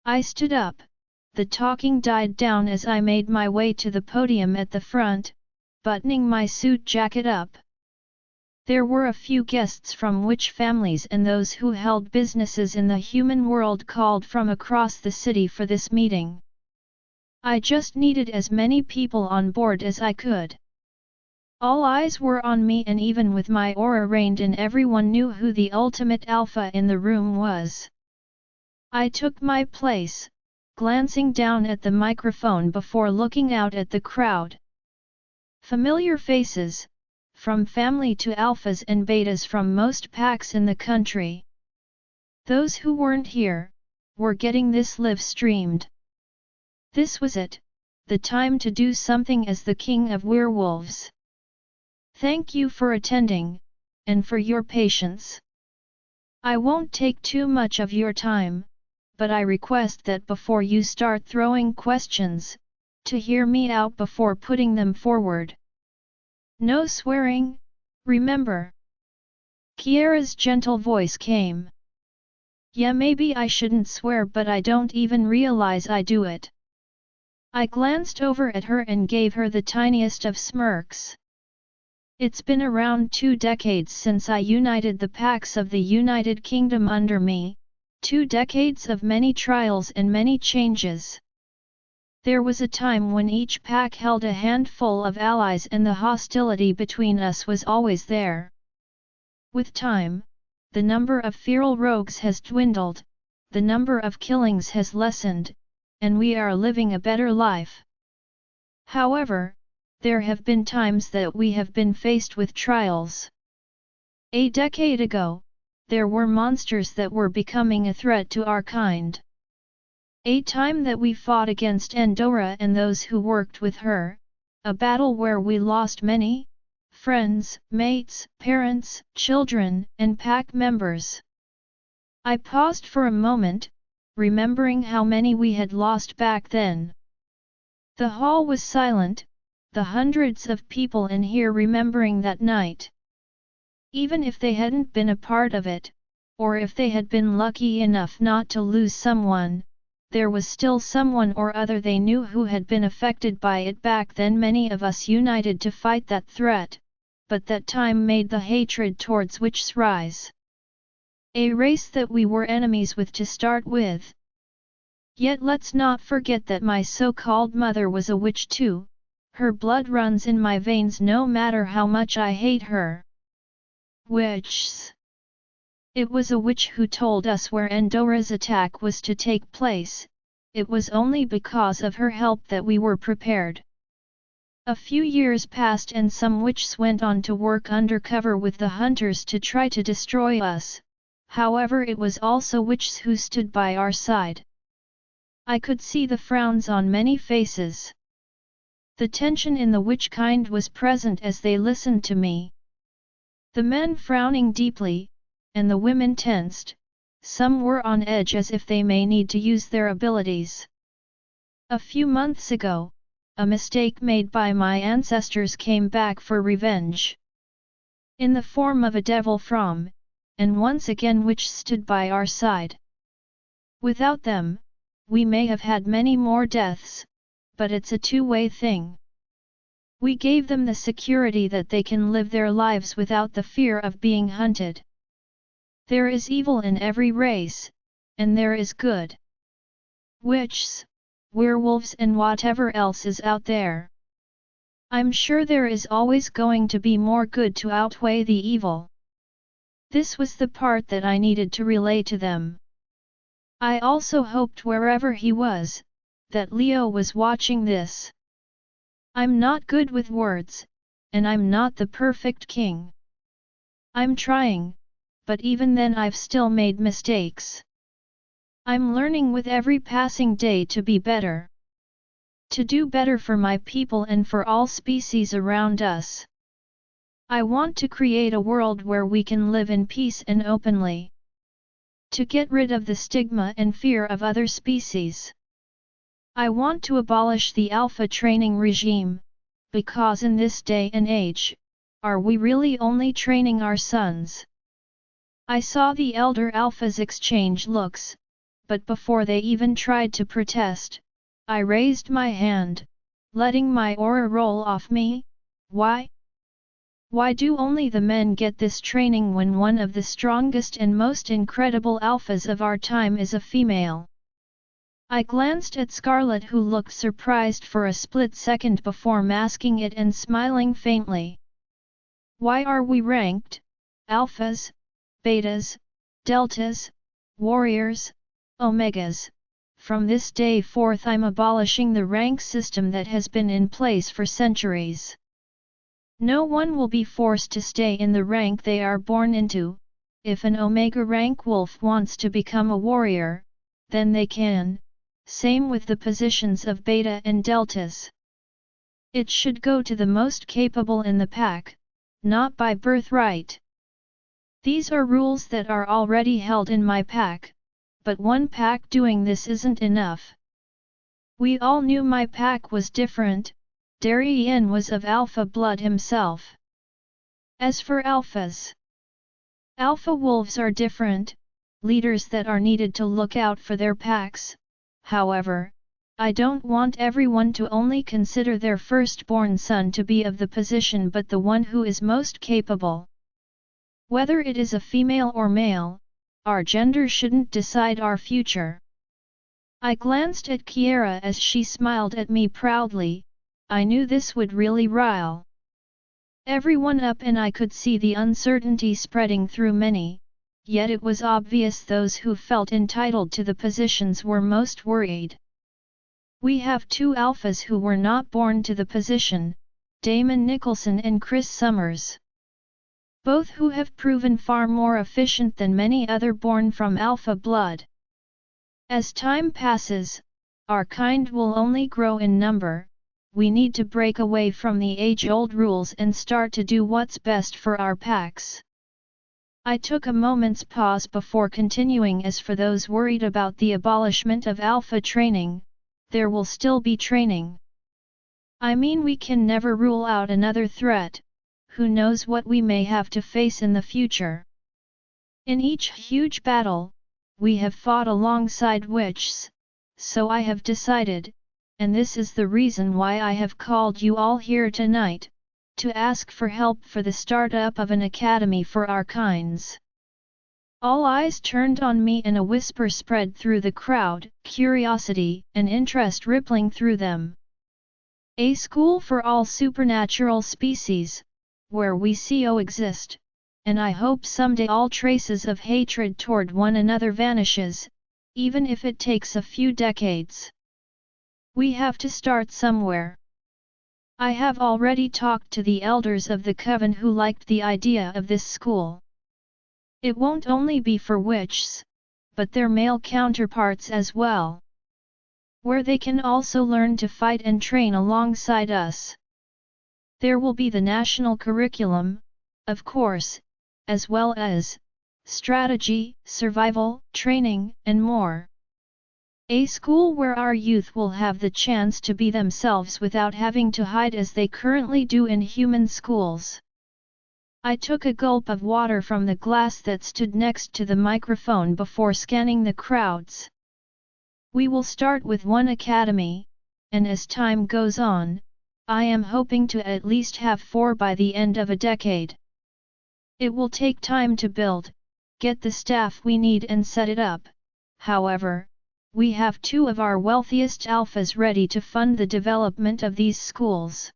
I stood up. The talking died down as I made my way to the podium at the front, buttoning my suit jacket up. There were a few guests from witch families and those who held businesses in the human world called from across the city for this meeting. I just needed as many people on board as I could. All eyes were on me, and even with my aura reined in, everyone knew who the ultimate alpha in the room was. I took my place, glancing down at the microphone before looking out at the crowd. Familiar faces, from family to alphas and betas from most packs in the country. Those who weren't here, were getting this live streamed. This was it, the time to do something as the king of werewolves. Thank you for attending, and for your patience. I won't take too much of your time, but I request that before you start throwing questions, to hear me out before putting them forward. No swearing, remember. Kiera's gentle voice came. Yeah, maybe I shouldn't swear, but I don't even realize I do it. I glanced over at her and gave her the tiniest of smirks. It's been around 2 decades since I united the packs of the United Kingdom under me, 2 decades of many trials and many changes. There was a time when each pack held a handful of allies and the hostility between us was always there. With time, the number of feral rogues has dwindled, the number of killings has lessened, and we are living a better life. However, there have been times that we have been faced with trials. A decade ago, there were monsters that were becoming a threat to our kind. A time that we fought against Endora and those who worked with her, a battle where we lost many friends, mates, parents, children, and pack members. I paused for a moment, remembering how many we had lost back then. The hall was silent, the hundreds of people in here remembering that night. Even if they hadn't been a part of it, or if they had been lucky enough not to lose someone, there was still someone or other they knew who had been affected by it back then. Many of us united to fight that threat, but that time made the hatred towards witches rise. A race that we were enemies with to start with. Yet let's not forget that my so-called mother was a witch too. Her blood runs in my veins no matter how much I hate her. Witches. It was a witch who told us where Endora's attack was to take place. It was only because of her help that we were prepared. A few years passed and some witches went on to work undercover with the hunters to try to destroy us. However, it was also witches who stood by our side. I could see the frowns on many faces. The tension in the witch kind was present as they listened to me. The men frowning deeply, and the women tensed. Some were on edge as if they may need to use their abilities. A few months ago, a mistake made by my ancestors came back for revenge. In the form of a devil from, and once again witch stood by our side. Without them, we may have had many more deaths, but it's a two-way thing. We gave them the security that they can live their lives without the fear of being hunted. There is evil in every race, and there is good. Witches, werewolves and whatever else is out there. I'm sure there is always going to be more good to outweigh the evil. This was the part that I needed to relay to them. I also hoped wherever he was, that Leo was watching this. I'm not good with words, and I'm not the perfect king. I'm trying, but even then I've still made mistakes. I'm learning with every passing day to be better. To do better for my people and for all species around us. I want to create a world where we can live in peace and openly. To get rid of the stigma and fear of other species. I want to abolish the alpha training regime, because in this day and age, are we really only training our sons? I saw the elder alphas exchange looks, but before they even tried to protest, I raised my hand, letting my aura roll off me. Why? Why do only the men get this training when one of the strongest and most incredible alphas of our time is a female? I glanced at Scarlet, who looked surprised for a split second before masking it and smiling faintly. Why are we ranked? Alphas, betas, deltas, warriors, omegas. From this day forth I'm abolishing the rank system that has been in place for centuries. No one will be forced to stay in the rank they are born into. If an Omega rank wolf wants to become a warrior, then they can. Same with the positions of Beta and Deltas. It should go to the most capable in the pack, not by birthright. These are rules that are already held in my pack, but one pack doing this isn't enough. We all knew my pack was different. Rayon was of alpha blood himself. As for alphas, alpha wolves are different, leaders that are needed to look out for their packs. However, I don't want everyone to only consider their firstborn son to be of the position but the one who is most capable. Whether it is a female or male, our gender shouldn't decide our future. I glanced at Kiera as she smiled at me proudly. I knew this would really rile everyone up, and I could see the uncertainty spreading through many, yet it was obvious those who felt entitled to the positions were most worried. We have two alphas who were not born to the position, Damon Nicholson and Chris Summers. Both who have proven far more efficient than many other born from alpha blood. As time passes, our kind will only grow in number. We need to break away from the age-old rules and start to do what's best for our packs. I took a moment's pause before continuing. As for those worried about the abolishment of alpha training, there will still be training. I mean, we can never rule out another threat. Who knows what we may have to face in the future? In each huge battle, we have fought alongside witches, so I have decided, and this is the reason why I have called you all here tonight, to ask for help for the startup of an academy for our kinds. All eyes turned on me and a whisper spread through the crowd, curiosity and interest rippling through them. A school for all supernatural species, where we coexist, and I hope someday all traces of hatred toward one another vanishes, even if it takes a few decades. We have to start somewhere. I have already talked to the elders of the coven who liked the idea of this school. It won't only be for witches, but their male counterparts as well, where they can also learn to fight and train alongside us. There will be the national curriculum, of course, as well as strategy, survival, training, and more. A school where our youth will have the chance to be themselves without having to hide as they currently do in human schools. I took a gulp of water from the glass that stood next to the microphone before scanning the crowds. We will start with one academy, and as time goes on, I am hoping to at least have 4 by the end of a decade. It will take time to build, get the staff we need and set it up. However, we have 2 of our wealthiest alphas ready to fund the development of these schools.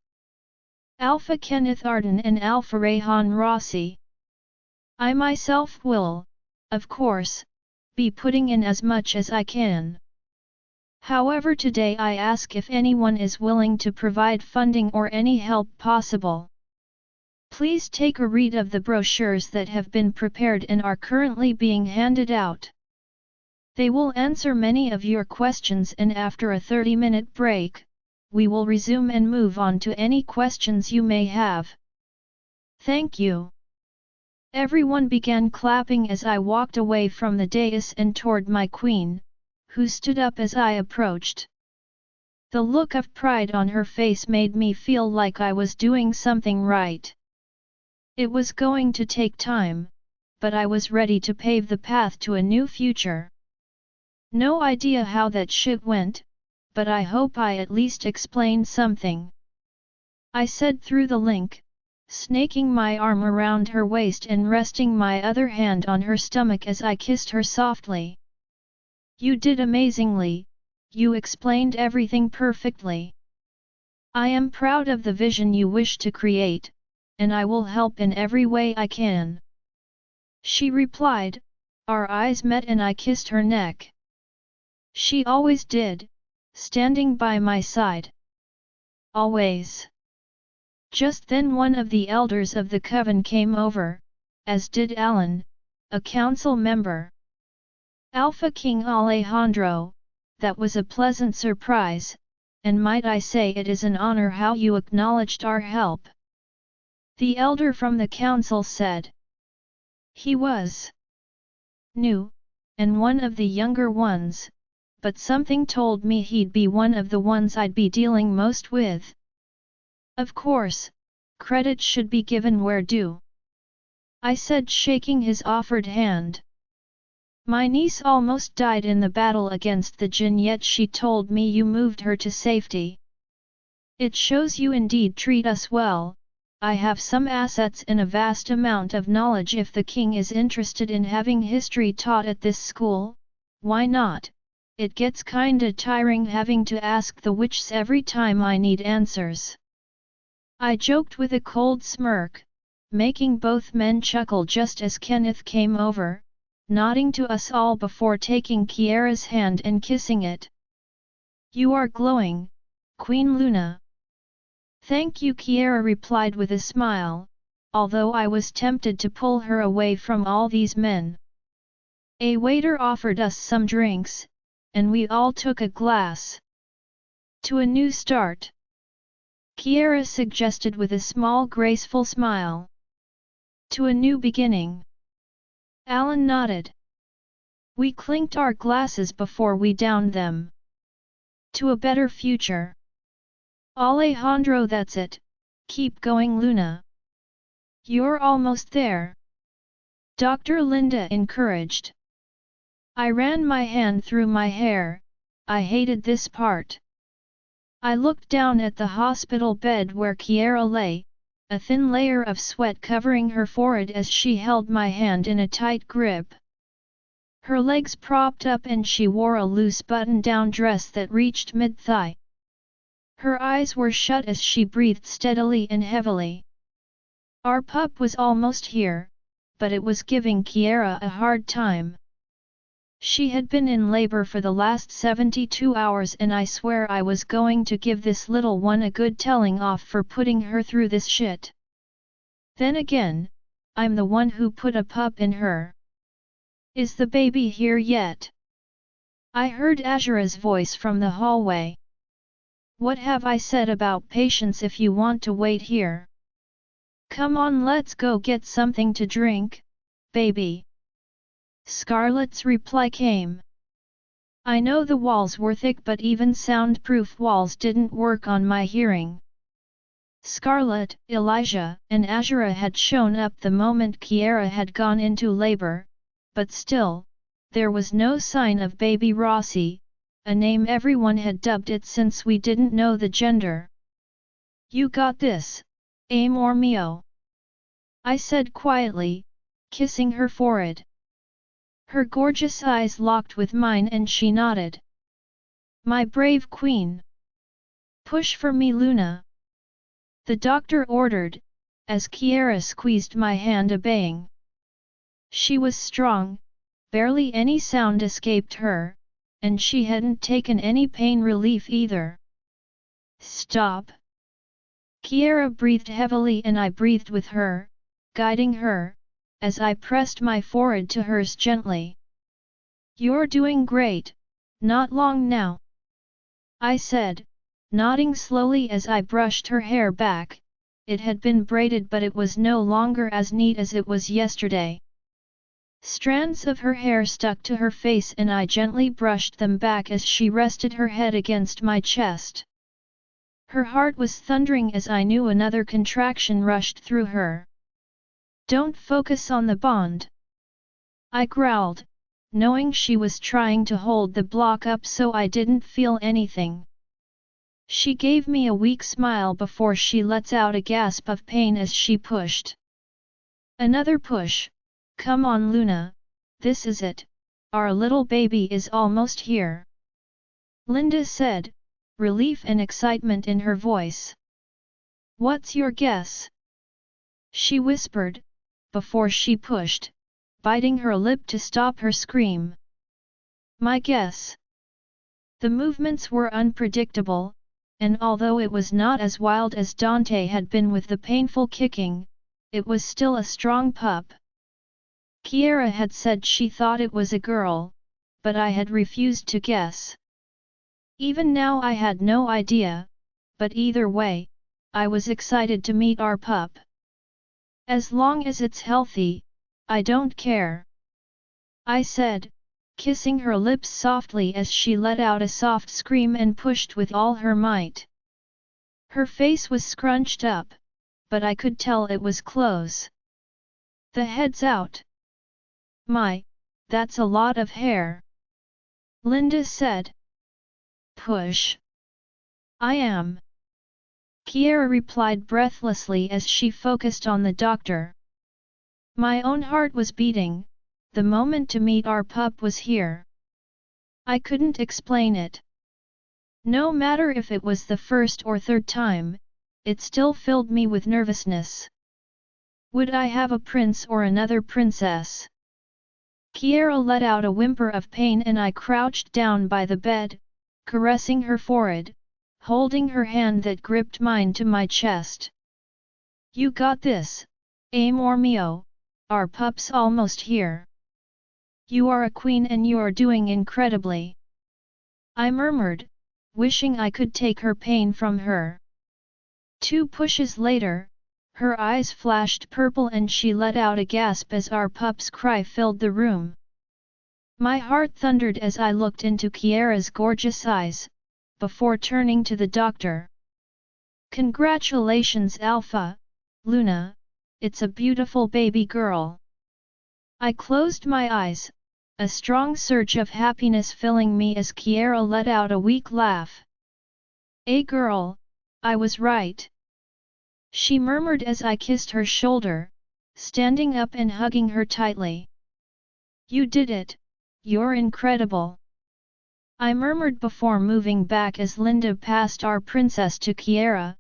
Alpha Kenneth Arden and Alpha Rayon Rossi. I myself will, of course, be putting in as much as I can. However, today I ask if anyone is willing to provide funding or any help possible. Please take a read of the brochures that have been prepared and are currently being handed out. They will answer many of your questions, and after a 30-minute break, we will resume and move on to any questions you may have. Thank you. Everyone began clapping as I walked away from the dais and toward my queen, who stood up as I approached. The look of pride on her face made me feel like I was doing something right. It was going to take time, but I was ready to pave the path to a new future. No idea how that shit went, but I hope I at least explained something. I said through the link, snaking my arm around her waist and resting my other hand on her stomach as I kissed her softly. You did amazingly, you explained everything perfectly. I am proud of the vision you wish to create, and I will help in every way I can. She replied, our eyes met and I kissed her neck. She always did, standing by my side. Always. Just then one of the elders of the coven came over, as did Alan, a council member. Alpha King Alejandro, that was a pleasant surprise, and might I say it is an honor how you acknowledged our help. The elder from the council said. He was new, and one of the younger ones, but something told me he'd be one of the ones I'd be dealing most with. Of course, credit should be given where due, I said, shaking his offered hand. My niece almost died in the battle against the Jinn, yet she told me you moved her to safety. It shows you indeed treat us well. I have some assets and a vast amount of knowledge. If the king is interested in having history taught at this school, why not? It gets kinda tiring having to ask the witches every time I need answers. I joked with a cold smirk, making both men chuckle just as Kenneth came over, nodding to us all before taking Kiera's hand and kissing it. You are glowing, Queen Luna. Thank you, Kiera replied with a smile, although I was tempted to pull her away from all these men. A waiter offered us some drinks, and we all took a glass. To a new start, Kiera suggested with a small graceful smile. To a new beginning, Alan nodded. We clinked our glasses before we downed them. To a better future. Alejandro, that's it, keep going Luna. You're almost there. Dr. Linda encouraged. I ran my hand through my hair. I hated this part. I looked down at the hospital bed where Kiera lay, a thin layer of sweat covering her forehead as she held my hand in a tight grip. Her legs propped up and she wore a loose button-down dress that reached mid-thigh. Her eyes were shut as she breathed steadily and heavily. Our pup was almost here, but it was giving Kiera a hard time. She had been in labor for the last 72 hours and I swear I was going to give this little one a good telling off for putting her through this shit. Then again, I'm the one who put a pup in her. Is the baby here yet? I heard Azura's voice from the hallway. What have I said about patience if you want to wait here? Come on, let's go get something to drink, baby. Scarlett's reply came. I know the walls were thick but even soundproof walls didn't work on my hearing. Scarlett, Elijah, and Azura had shown up the moment Kiera had gone into labor, but still, there was no sign of baby Rossi, a name everyone had dubbed it since we didn't know the gender. You got this, amor mio. I said quietly, kissing her forehead. Her gorgeous eyes locked with mine and she nodded. My brave queen. Push for me, Luna. The doctor ordered, as Kiera squeezed my hand obeying. She was strong, barely any sound escaped her, and she hadn't taken any pain relief either. Stop. Kiera breathed heavily and I breathed with her, guiding her, as I pressed my forehead to hers gently. You're doing great, not long now. I said, nodding slowly as I brushed her hair back. It had been braided but it was no longer as neat as it was yesterday. Strands of her hair stuck to her face and I gently brushed them back as she rested her head against my chest. Her heart was thundering as I knew another contraction rushed through her. Don't focus on the bond. I growled, knowing she was trying to hold the block up so I didn't feel anything. She gave me a weak smile before she lets out a gasp of pain as she pushed. Another push. Come on, Luna, this is it, our little baby is almost here. Linda said, relief and excitement in her voice. What's your guess? She whispered, before she pushed, biting her lip to stop her scream. My guess. The movements were unpredictable, and although it was not as wild as Dante had been with the painful kicking, it was still a strong pup. Kiera had said she thought it was a girl, but I had refused to guess. Even now I had no idea, but either way, I was excited to meet our pup. As long as it's healthy, I don't care. I said, kissing her lips softly as she let out a soft scream and pushed with all her might. Her face was scrunched up, but I could tell it was close. The head's out. My, that's a lot of hair. Linda said. Push. I am. Kiera replied breathlessly as she focused on the doctor. My own heart was beating, the moment to meet our pup was here. I couldn't explain it. No matter if it was the first or third time, it still filled me with nervousness. Would I have a prince or another princess? Kiera let out a whimper of pain and I crouched down by the bed, caressing her forehead, holding her hand that gripped mine to my chest. You got this, amor mio, our pup's almost here. You are a queen and you are doing incredibly. I murmured, wishing I could take her pain from her. 2 pushes later, her eyes flashed purple and she let out a gasp as our pup's cry filled the room. My heart thundered as I looked into Kiera's gorgeous eyes, before turning to the doctor. Congratulations, Alpha, Luna, it's a beautiful baby girl. I closed my eyes, a strong surge of happiness filling me as Kiera let out a weak laugh. Girl, I was right. She murmured as I kissed her shoulder, standing up and hugging her tightly. You did it, you're incredible. I murmured before moving back as Linda passed our princess to Kiara,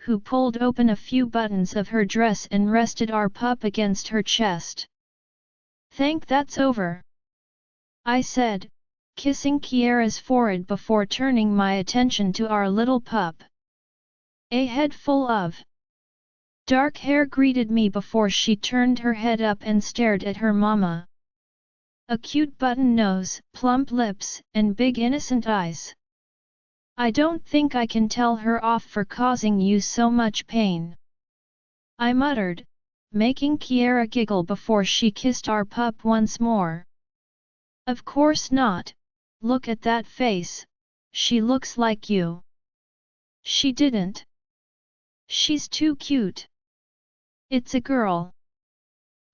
who pulled open a few buttons of her dress and rested our pup against her chest. Thank that's over, I said, kissing Kiara's forehead before turning my attention to our little pup. A head full of dark hair greeted me before she turned her head up and stared at her mama. A cute button nose, plump lips, and big innocent eyes. I don't think I can tell her off for causing you so much pain, I muttered, making Kiara giggle before she kissed our pup once more. Of course not, look at that face, she looks like you. She didn't. She's too cute. It's a girl,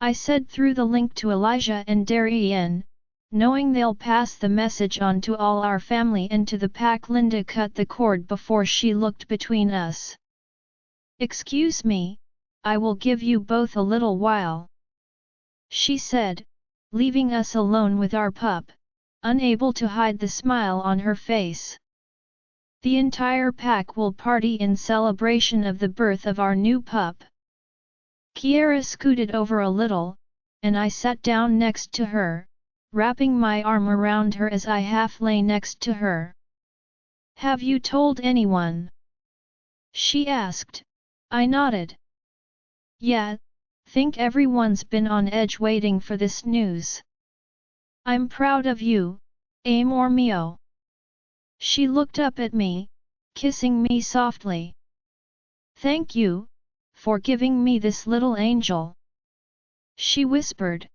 I said through the link to Elijah and Rayon, knowing they'll pass the message on to all our family and to the pack. Linda cut the cord before she looked between us. Excuse me, I will give you both a little while, she said, leaving us alone with our pup, unable to hide the smile on her face. The entire pack will party in celebration of the birth of our new pup. Kiara scooted over a little, and I sat down next to her, wrapping my arm around her as I half lay next to her. Have you told anyone? She asked. I nodded. Yeah, think everyone's been on edge waiting for this news. I'm proud of you, amor mio. She looked up at me, kissing me softly. Thank you, for giving me this little angel, she whispered.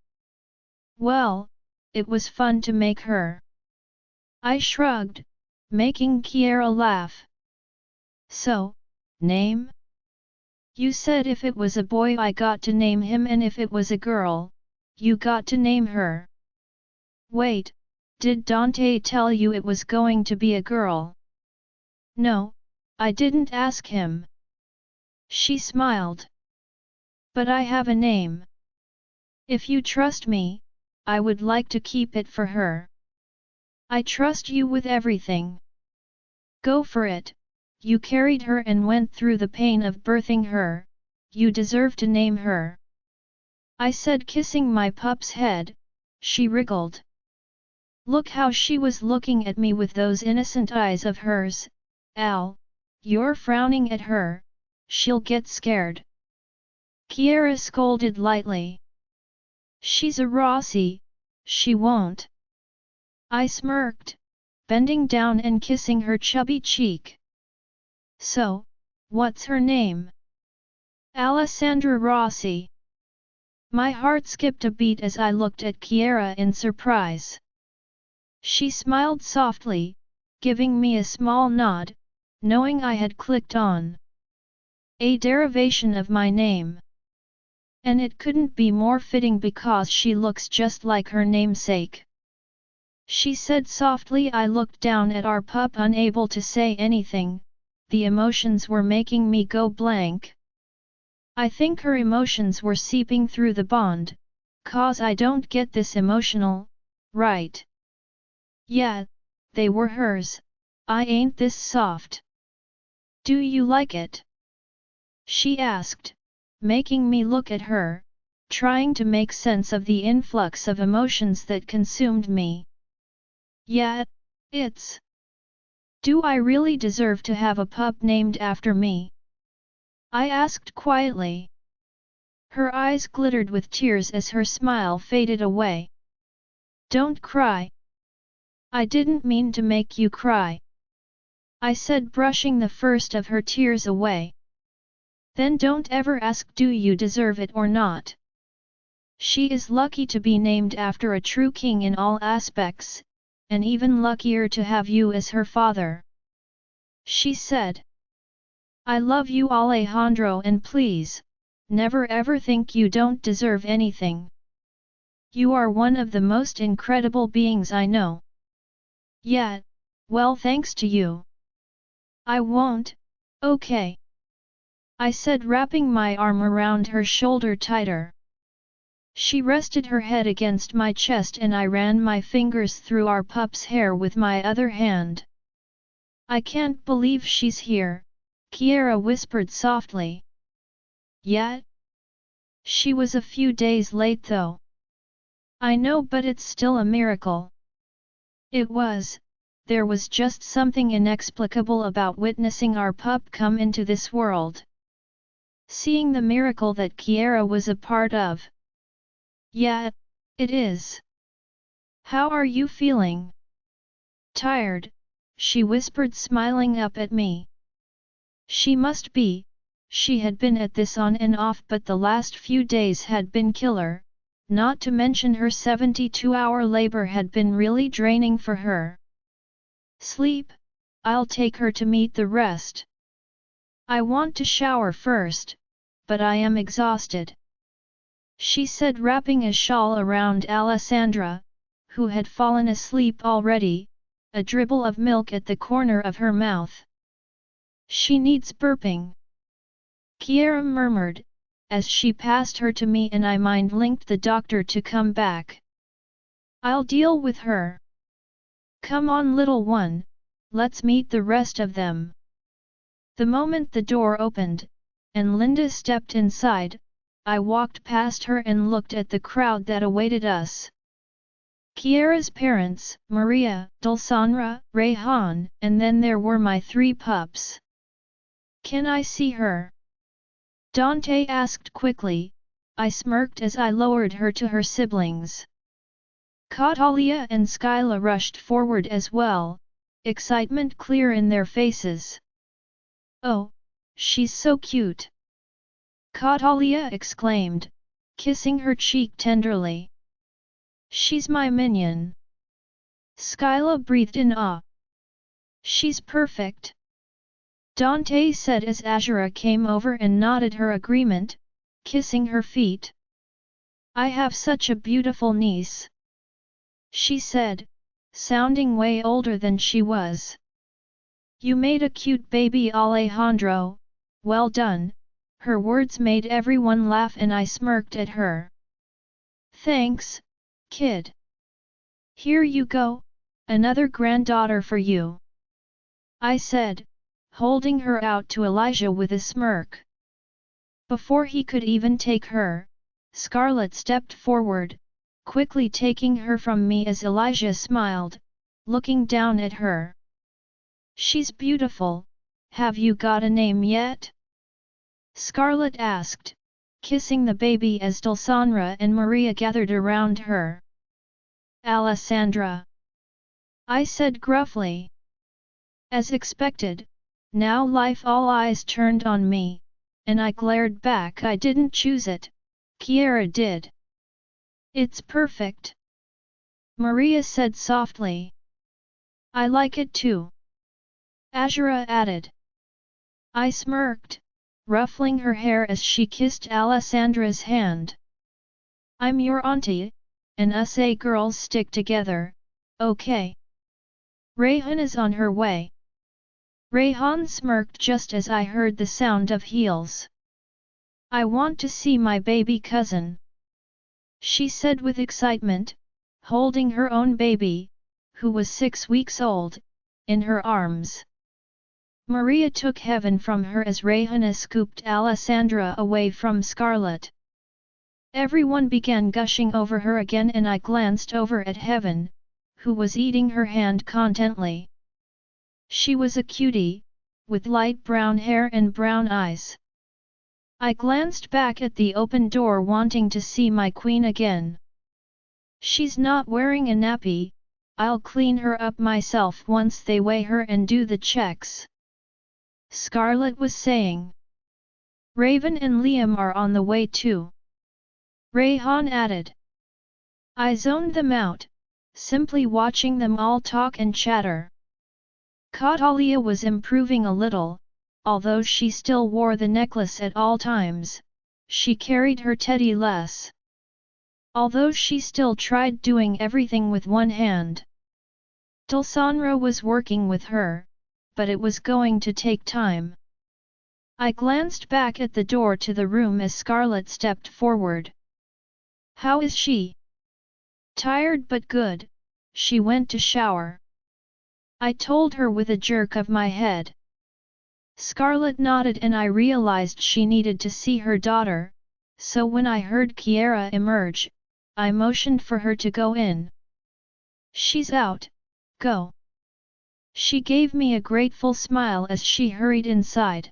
Well, it was fun to make her. I shrugged, making Kiara laugh. So, name? You said if it was a boy I got to name him and if it was a girl, you got to name her. Wait, did Dante tell you it was going to be a girl? No, I didn't ask him. She smiled. But I have a name. If you trust me, I would like to keep it for her. I trust you with everything. Go for it, you carried her and went through the pain of birthing her, you deserve to name her. I said, kissing my pup's head. She wriggled. Look how she was looking at me with those innocent eyes of hers. Al, you're frowning at her. She'll get scared. Kiara scolded lightly. She's a Rossi, she won't. I smirked, bending down and kissing her chubby cheek. So, what's her name? Alessandra Rossi. My heart skipped a beat as I looked at Kiara in surprise. She smiled softly, giving me a small nod, knowing I had clicked on a derivation of my name. And it couldn't be more fitting because she looks just like her namesake. She said softly. I looked down at our pup, unable to say anything. The emotions were making me go blank. I think her emotions were seeping through the bond, 'cause I don't get this emotional, right? Yeah, they were hers, I ain't this soft. Do you like it? She asked, making me look at her, trying to make sense of the influx of emotions that consumed me. Yeah, it's. Do I really deserve to have a pup named after me? I asked quietly. Her eyes glittered with tears as her smile faded away. Don't cry. I didn't mean to make you cry, I said, brushing the first of her tears away. Then don't ever ask, do you deserve it or not? She is lucky to be named after a true king in all aspects, and even luckier to have you as her father, she said. I love you, Alejandro, and please, never ever think you don't deserve anything. You are one of the most incredible beings I know. Yeah, well, thanks to you. I won't, okay? I said, wrapping my arm around her shoulder tighter. She rested her head against my chest and I ran my fingers through our pup's hair with my other hand. I can't believe she's here, Kiera whispered softly. Yet? She was a few days late though. I know, but it's still a miracle. It was. There was just something inexplicable about witnessing our pup come into this world. Seeing the miracle that Kiera was a part of. Yeah, it is. How are you feeling? Tired, she whispered, smiling up at me. She must be. She had been at this on and off, but the last few days had been killer, not to mention her 72-hour labor had been really draining for her. Sleep, I'll take her to meet the rest. I want to shower first, but I am exhausted, she said, wrapping a shawl around Alessandra, who had fallen asleep already, a dribble of milk at the corner of her mouth. She needs burping, Kiera murmured, as she passed her to me and I mind-linked the doctor to come back. I'll deal with her. Come on, little one, let's meet the rest of them. The moment the door opened, and Linda stepped inside, I walked past her and looked at the crowd that awaited us. Kiera's parents, Maria, Dulsanra, Rayon, and then there were my 3 pups. Can I see her? Dante asked quickly. I smirked as I lowered her to her siblings. Catalia and Skyla rushed forward as well, excitement clear in their faces. Oh, she's so cute! Catalia exclaimed, kissing her cheek tenderly. She's my minion. Skyla breathed in awe. She's perfect, Dante said as Azura came over and nodded her agreement, kissing her feet. I have such a beautiful niece, she said, sounding way older than she was. You made a cute baby, Alejandro, well done. Her words made everyone laugh and I smirked at her. Thanks, kid. Here you go, another granddaughter for you, I said, holding her out to Elijah with a smirk. Before he could even take her, Scarlet stepped forward, quickly taking her from me as Elijah smiled, looking down at her. She's beautiful, have you got a name yet? Scarlet asked, kissing the baby as Dulsanra and Maria gathered around her. Alessandra, I said gruffly. As expected, now all eyes turned on me, and I glared back. I didn't choose it, Kiera did. It's perfect, Maria said softly. I like it too, Azura added. I smirked, ruffling her hair as she kissed Alessandra's hand. I'm your auntie, and us A girls stick together, okay? Rayon is on her way. Rayon smirked just as I heard the sound of heels. I want to see my baby cousin, she said with excitement, holding her own baby, who was 6 weeks old, in her arms. Maria took heaven from her as Rayon scooped Alessandra away from Scarlet. Everyone began gushing over her again and I glanced over at Heaven, who was eating her hand contently. She was a cutie, with light brown hair and brown eyes. I glanced back at the open door wanting to see my queen again. She's not wearing a nappy, I'll clean her up myself once they weigh her and do the checks, Scarlet was saying. Raven and Liam are on the way too, Rayon added. I zoned them out, simply watching them all talk and chatter. Catalia was improving a little, although she still wore the necklace at all times, she carried her teddy less. Although she still tried doing everything with one hand. Dulsanra was working with her, but it was going to take time. I glanced back at the door to the room as Scarlet stepped forward. How is she? Tired but good, she went to shower. I told her with a jerk of my head. Scarlett nodded and I realized she needed to see her daughter, so when I heard Kiara emerge, I motioned for her to go in. She's out, go. She gave me a grateful smile as she hurried inside.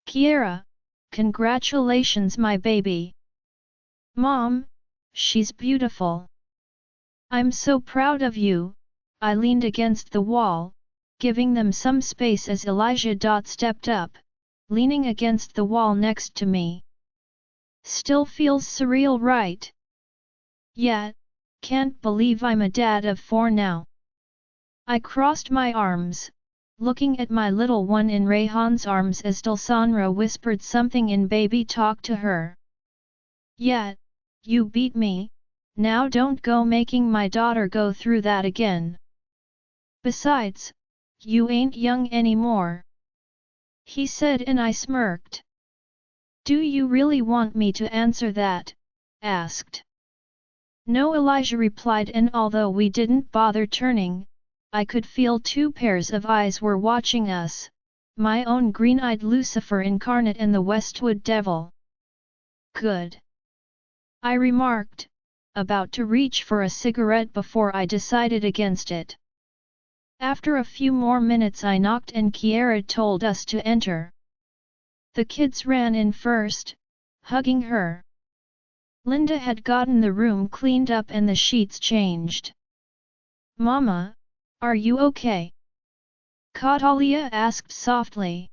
Kiara, congratulations my baby. Mom, she's beautiful. I'm so proud of you. I leaned against the wall, giving them some space as Elijah stepped up, leaning against the wall next to me. Still feels surreal, right? Yeah, can't believe I'm a dad of 4 now. I crossed my arms, looking at my little one in Rayhan's arms as Dulsanra whispered something in baby talk to her. Yeah, you beat me, now don't go making my daughter go through that again. Besides, you ain't young anymore. He said and I smirked. Do you really want me to answer that? Asked. No, Elijah replied, and although we didn't bother turning, I could feel 2 pairs of eyes were watching us, my own green-eyed Lucifer incarnate and the Westwood Devil. Good. I remarked, about to reach for a cigarette before I decided against it. After a few more minutes I knocked and Kiara told us to enter. The kids ran in first, hugging her. Linda had gotten the room cleaned up and the sheets changed. Mama, are you okay? Katalia asked softly.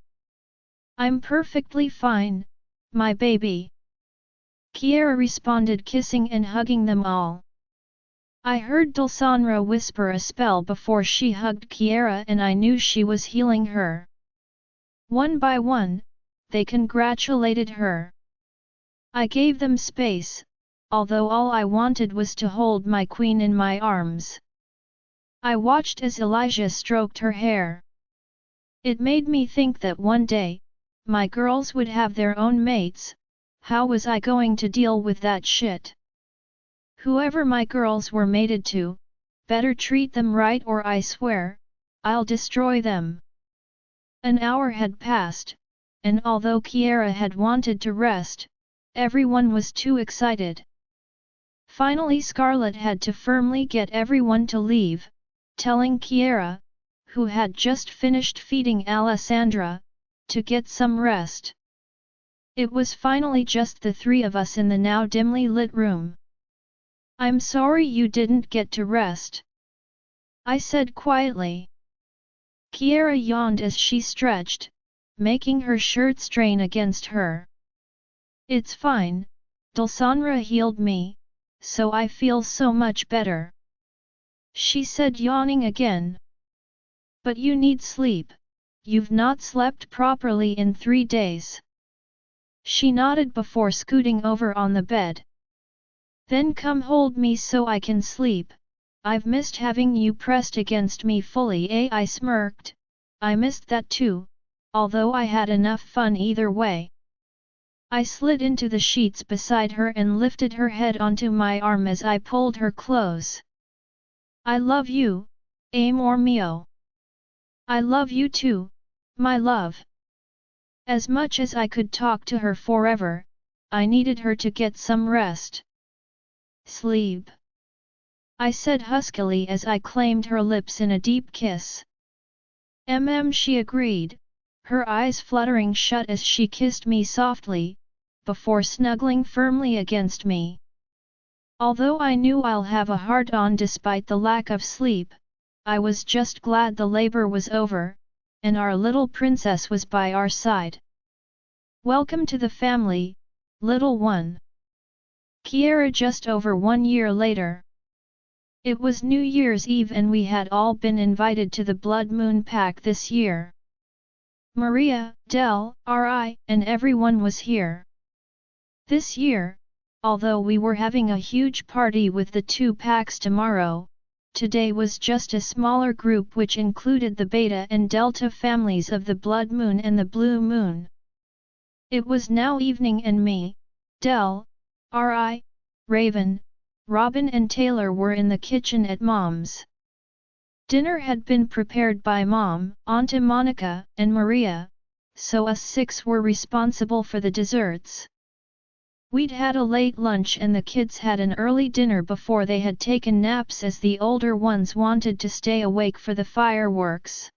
I'm perfectly fine, my baby. Kiara responded, kissing and hugging them all. I heard Dulsanra whisper a spell before she hugged Kiara and I knew she was healing her. One by one, they congratulated her. I gave them space, although all I wanted was to hold my queen in my arms. I watched as Elijah stroked her hair. It made me think that one day, my girls would have their own mates. How was I going to deal with that shit? Whoever my girls were mated to, better treat them right or I swear, I'll destroy them. An hour had passed, and although Kiara had wanted to rest, everyone was too excited. Finally Scarlett had to firmly get everyone to leave, telling Kiara, who had just finished feeding Alessandra, to get some rest. It was finally just the 3 of us in the now dimly lit room. I'm sorry you didn't get to rest, I said quietly. Kiara yawned as she stretched, making her shirt strain against her. It's fine, Dulsanra healed me, so I feel so much better, she said, yawning again. But you need sleep, you've not slept properly in 3 days. She nodded before scooting over on the bed. Then come hold me so I can sleep, I've missed having you pressed against me fully. I smirked, I missed that too, although I had enough fun either way. I slid into the sheets beside her and lifted her head onto my arm as I pulled her close. I love you, amor mio. I love you too, my love. As much as I could talk to her forever, I needed her to get some rest. Sleep, I said huskily as I claimed her lips in a deep kiss. She agreed, her eyes fluttering shut as she kissed me softly, before snuggling firmly against me. Although I knew I'll have a hard-on despite the lack of sleep, I was just glad the labor was over, and our little princess was by our side. Welcome to the family, little one. Kiara just over 1 year later. It was New Year's Eve and we had all been invited to the Blood Moon Pack this year. Maria, Del, R.I., and everyone was here. This year, although we were having a huge party with the 2 packs tomorrow, today was just a smaller group which included the Beta and Delta families of the Blood Moon and the Blue Moon. It was now evening and me, Del, R.I., Raven, Robin and Taylor were in the kitchen at Mom's. Dinner had been prepared by Mom, Auntie Monica, and Maria, so us six were responsible for the desserts. We'd had a late lunch and the kids had an early dinner before they had taken naps as the older ones wanted to stay awake for the fireworks.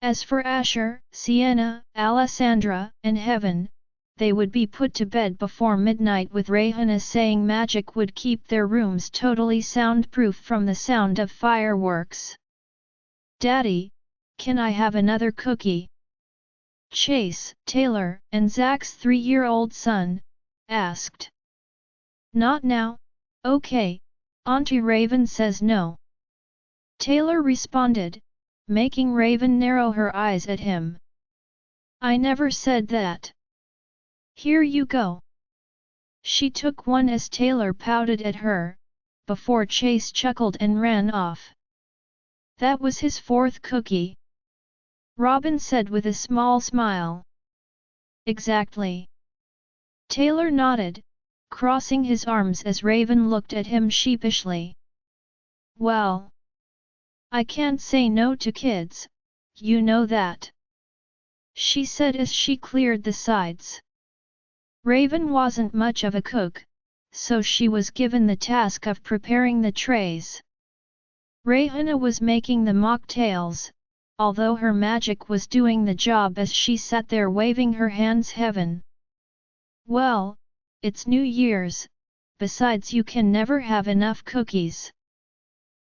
As for Asher, Sienna, Alessandra, and Heaven, they would be put to bed before midnight with Rayon saying magic would keep their rooms totally soundproof from the sound of fireworks. "Daddy, can I have another cookie?" Chase, Taylor, and Zach's 3-year-old son, asked. "Not now, okay," Auntie Raven says no. Taylor responded, making Raven narrow her eyes at him. "I never said that. Here you go." She took one as Taylor pouted at her, before Chase chuckled and ran off. "That was his 4th cookie," Robin said with a small smile. "Exactly." Taylor nodded, crossing his arms as Raven looked at him sheepishly. "Well, I can't say no to kids, you know that," she said as she cleared the sides. Raven wasn't much of a cook, so she was given the task of preparing the trays. Rayon was making the mocktails, although her magic was doing the job as she sat there waving her hands. "Heaven. Well, it's New Year's, besides you can never have enough cookies,"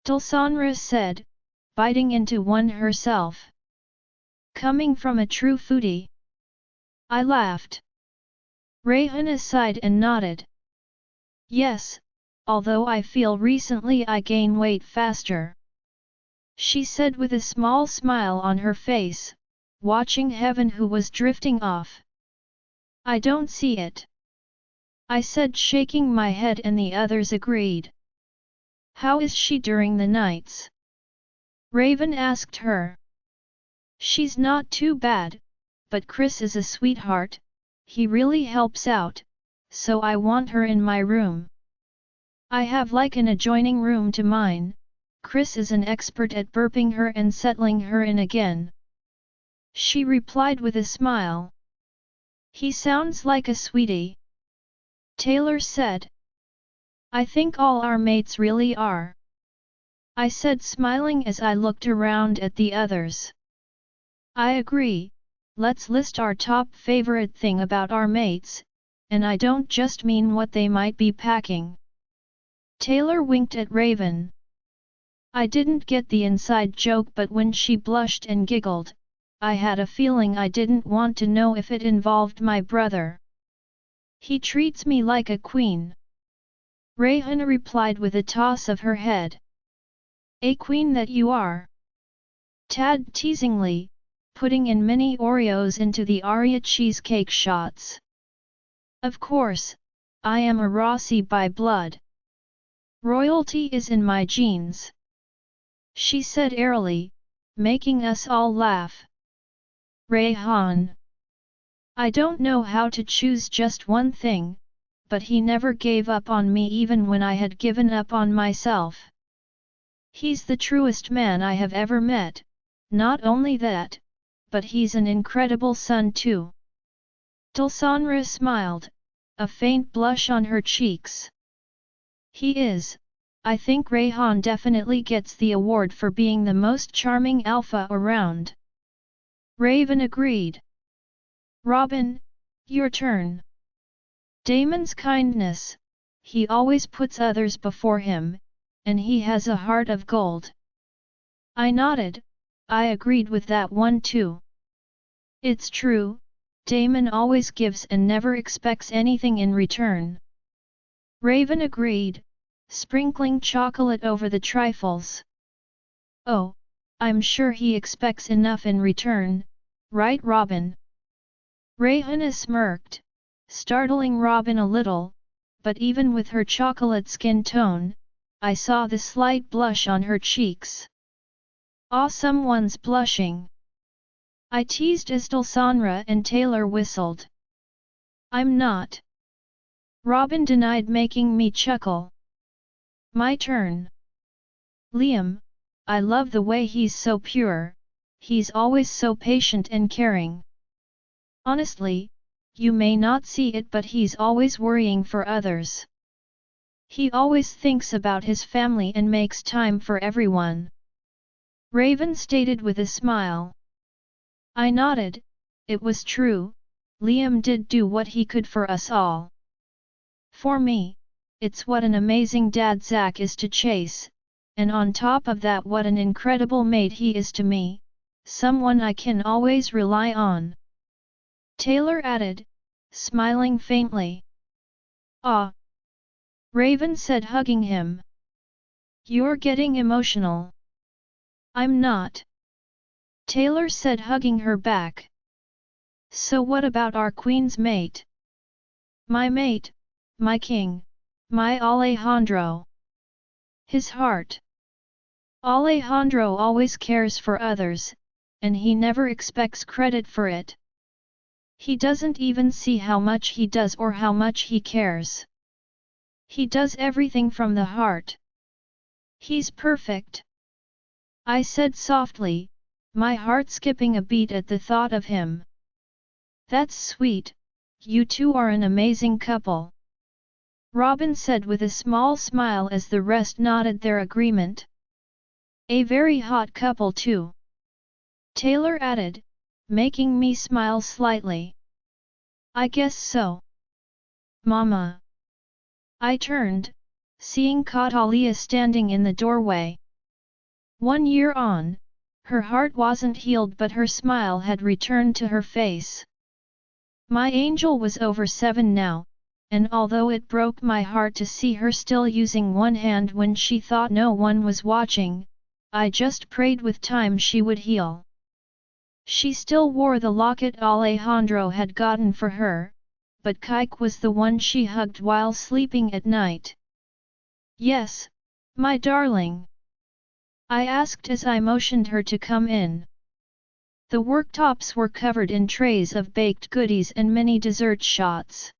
Dulsanra said, biting into one herself. "Coming from a true foodie." I laughed. Rayon sighed and nodded. "Yes, although I feel recently I gain weight faster," she said with a small smile on her face, watching Heaven who was drifting off. "I don't see it," I said, shaking my head, and the others agreed. "How is she during the nights?" Raven asked her. "She's not too bad, but Chris is a sweetheart, he really helps out, so I want her in my room. I have like an adjoining room to mine. Chris is an expert at burping her and settling her in again," she replied with a smile. "He sounds like a sweetie," Taylor said. "I think all our mates really are," I said, smiling as I looked around at the others. "I agree, let's list our top favorite thing about our mates, and I don't just mean what they might be packing." Taylor winked at Raven. I didn't get the inside joke, but when she blushed and giggled, I had a feeling I didn't want to know if it involved my brother. "He treats me like a queen," Rayon replied with a toss of her head. "A queen that you are," Tad teasingly, putting in mini Oreos into the Aria cheesecake shots. "Of course, I am a Rossi by blood. Royalty is in my genes," she said airily, making us all laugh. "Rayon. I don't know how to choose just one thing, but he never gave up on me even when I had given up on myself. He's the truest man I have ever met, not only that, but he's an incredible son too." Dulsanra smiled, a faint blush on her cheeks. "He is. I think Rayon definitely gets the award for being the most charming alpha around." Raven agreed. "Robin, your turn." "Damon's kindness, he always puts others before him, and he has a heart of gold." I nodded, I agreed with that one too. "It's true, Damon always gives and never expects anything in return." Raven agreed, sprinkling chocolate over the trifles. "Oh, I'm sure he expects enough in return, right Robin?" Rayon smirked, startling Robin a little, but even with her chocolate skin tone, I saw the slight blush on her cheeks. "Aw, someone's blushing," I teased as Dulsanra and Taylor whistled. "I'm not." Robin denied, making me chuckle. My turn. Liam, I love the way he's so pure, he's always so patient and caring. Honestly, you may not see it, but he's always worrying for others. He always thinks about his family and makes time for everyone. Raven stated with a smile. I nodded. It was true, Liam did do what he could for us all. For me, it's what an amazing dad Zack is to Chase, and on top of that what an incredible mate he is to me, someone I can always rely on. Taylor added, smiling faintly. Ah! Raven said, hugging him. You're getting emotional. I'm not. Taylor said, hugging her back. So what about our queen's mate? My mate, my king, my Alejandro. His heart. Alejandro always cares for others, and he never expects credit for it. He doesn't even see how much he does or how much he cares. He does everything from the heart. He's perfect. I said softly, my heart skipping a beat at the thought of him. That's sweet, you two are an amazing couple. Robin said with a small smile as the rest nodded their agreement. A very hot couple too. Taylor added, making me smile slightly. I guess so. Mama. I turned, seeing Catalia standing in the doorway. 1 year on, her heart wasn't healed but her smile had returned to her face. My angel was over 7 now, and although it broke my heart to see her still using one hand when she thought no one was watching, I just prayed with time she would heal. She still wore the locket Alejandro had gotten for her, but Kike was the one she hugged while sleeping at night. Yes, my darling. I asked as I motioned her to come in. The worktops were covered in trays of baked goodies and many dessert shots.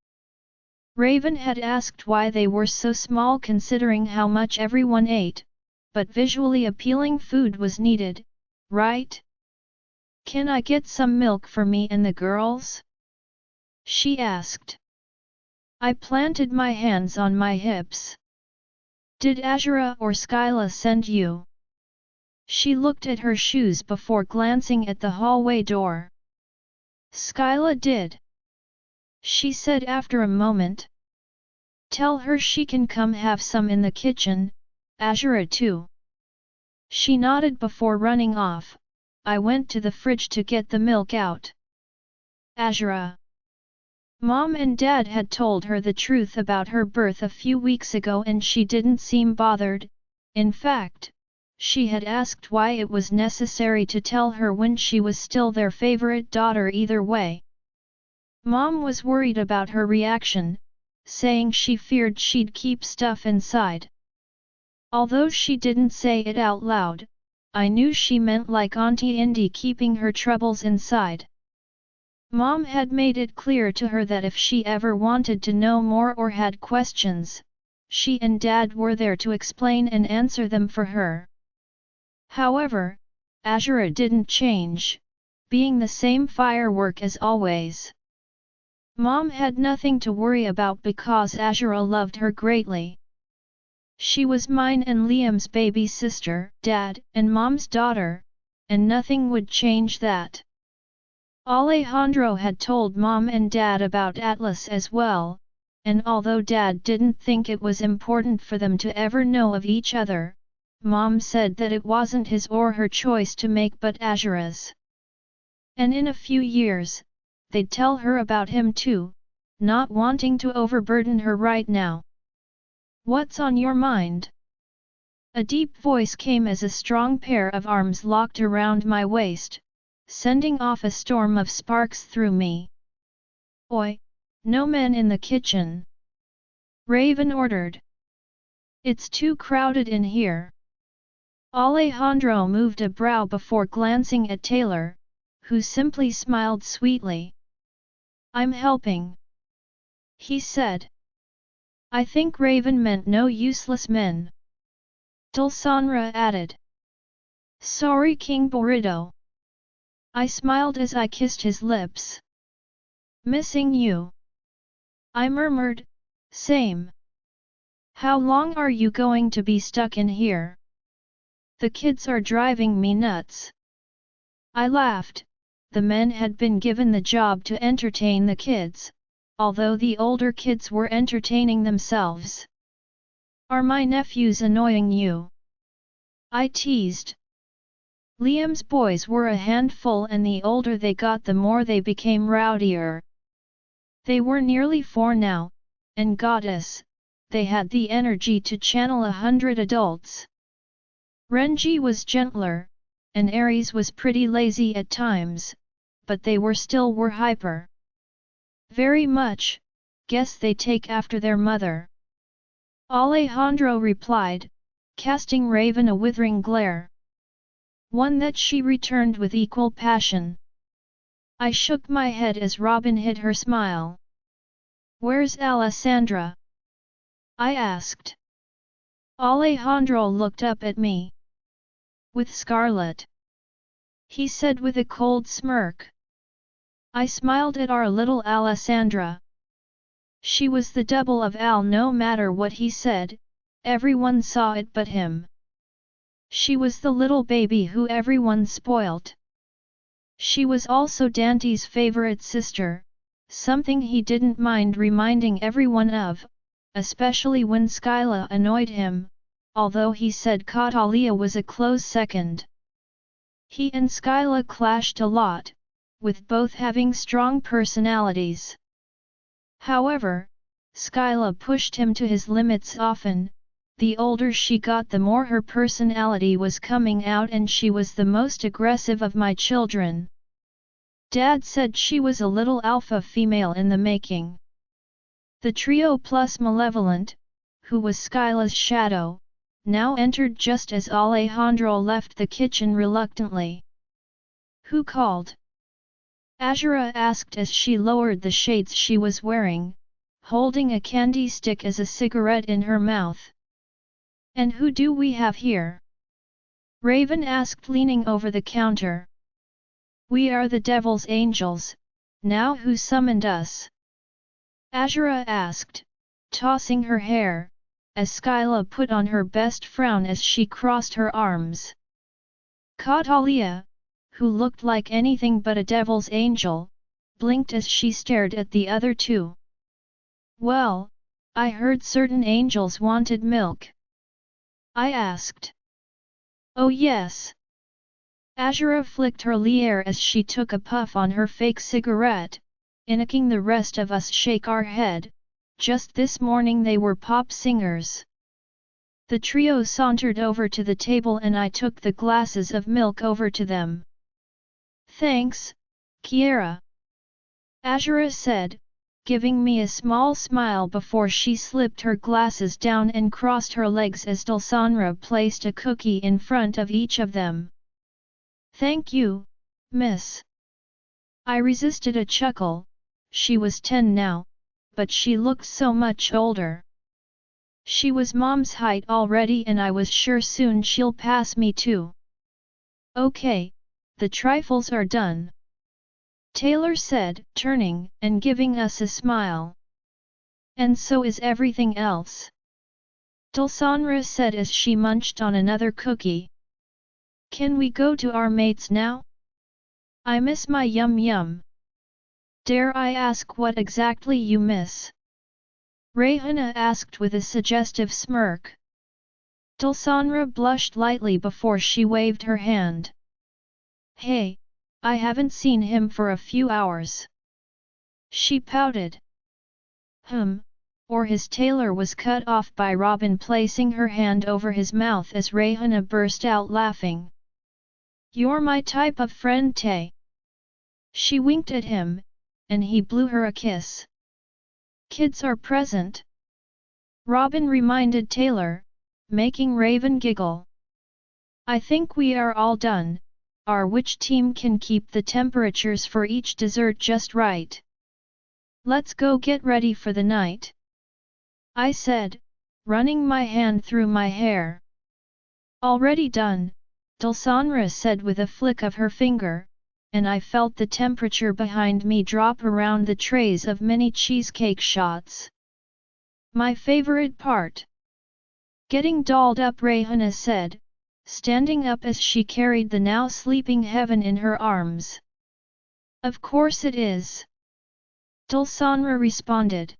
Raven had asked why they were so small considering how much everyone ate, but visually appealing food was needed, right? Can I get some milk for me and the girls? She asked. I planted my hands on my hips. Did Azura or Skyla send you? She looked at her shoes before glancing at the hallway door. Skyla did. She said after a moment. Tell her she can come have some in the kitchen, Azura too. She nodded before running off. I went to the fridge to get the milk out. Azura. Mom and Dad had told her the truth about her birth a few weeks ago and she didn't seem bothered. In fact, she had asked why it was necessary to tell her when she was still their favorite daughter either way. Mom was worried about her reaction, saying she feared she'd keep stuff inside. Although she didn't say it out loud, I knew she meant like Auntie Indy keeping her troubles inside. Mom had made it clear to her that if she ever wanted to know more or had questions, she and Dad were there to explain and answer them for her. However, Azura didn't change, being the same firework as always. Mom had nothing to worry about because Azura loved her greatly. She was mine and Liam's baby sister, Dad, and Mom's daughter, and nothing would change that. Alejandro had told Mom and Dad about Atlas as well, and although Dad didn't think it was important for them to ever know of each other, Mom said that it wasn't his or her choice to make but Azura's. And in a few years, they'd tell her about him too, not wanting to overburden her right now. What's on your mind? A deep voice came as a strong pair of arms locked around my waist, sending off a storm of sparks through me. Oi, no men in the kitchen. Raven ordered. It's too crowded in here. Alejandro moved a brow before glancing at Taylor, who simply smiled sweetly. I'm helping. He said. I think Raven meant no useless men. Dulsanra added. Sorry King Boruto. I smiled as I kissed his lips. Missing you. I murmured, same. How long are you going to be stuck in here? The kids are driving me nuts. I laughed. The men had been given the job to entertain the kids, although the older kids were entertaining themselves. Are my nephews annoying you? I teased. Liam's boys were a handful, and the older they got the more they became rowdier. They were nearly 4 now, and goddess, they had the energy to channel 100 adults. Renji was gentler, and Aries was pretty lazy at times, but they were hyper. Very much, guess they take after their mother. Alejandro replied, casting Raven a withering glare. One that she returned with equal passion. I shook my head as Robin hid her smile. Where's Alessandra? I asked. Alejandro looked up at me. With Scarlet. He said with a cold smirk. I smiled at our little Alessandra. She was the double of Al no matter what he said, everyone saw it but him. She was the little baby who everyone spoilt. She was also Dante's favorite sister, something he didn't mind reminding everyone of, especially when Skyla annoyed him, although he said Catalia was a close second. He and Skyla clashed a lot, with both having strong personalities. However, Skyla pushed him to his limits often. The older she got, the more her personality was coming out, and she was the most aggressive of my children. Dad said she was a little alpha female in the making. The trio plus Malevolent, who was Skyla's shadow, now entered just as Alejandro left the kitchen reluctantly. Who called? Azura asked as she lowered the shades she was wearing, holding a candy stick as a cigarette in her mouth. And who do we have here? Raven asked, leaning over the counter. We are the Devil's Angels. Now who summoned us? Azura asked, tossing her hair, as Skyla put on her best frown as she crossed her arms. Catalia, who looked like anything but a Devil's Angel, blinked as she stared at the other two. Well, I heard certain angels wanted milk. I asked. Oh yes. Azura flicked her lier as she took a puff on her fake cigarette, making the rest of us shake our head. Just this morning they were pop singers. The trio sauntered over to the table and I took the glasses of milk over to them. Thanks, Kiera. Azura said, giving me a small smile before she slipped her glasses down and crossed her legs as Dulsanra placed a cookie in front of each of them. Thank you, miss. I resisted a chuckle. She was 10 now, but she looked so much older. She was Mom's height already, and I was sure soon she'll pass me too. Okay, the trifles are done. Taylor said, turning and giving us a smile. And so is everything else. Dulsanra said as she munched on another cookie. Can we go to our mates now? I miss my yum-yum. Dare I ask what exactly you miss? Rayhana asked with a suggestive smirk. Dulsanra blushed lightly before she waved her hand. Hey, I haven't seen him for a few hours. She pouted. Or his tailor was cut off by Robin placing her hand over his mouth as Rayhana burst out laughing. You're my type of friend, Tay. She winked at him, and he blew her a kiss. Kids are present. Robin reminded Taylor, making Raven giggle. I think we are all done. Our witch team can keep the temperatures for each dessert just right. Let's go get ready for the night. I said, running my hand through my hair. Already done, Dulsanra said with a flick of her finger, and I felt the temperature behind me drop around the trays of mini cheesecake shots. My favorite part. Getting dolled up, Rayhana said, standing up as she carried the now sleeping Heaven in her arms. Of course it is. Dulsanra responded.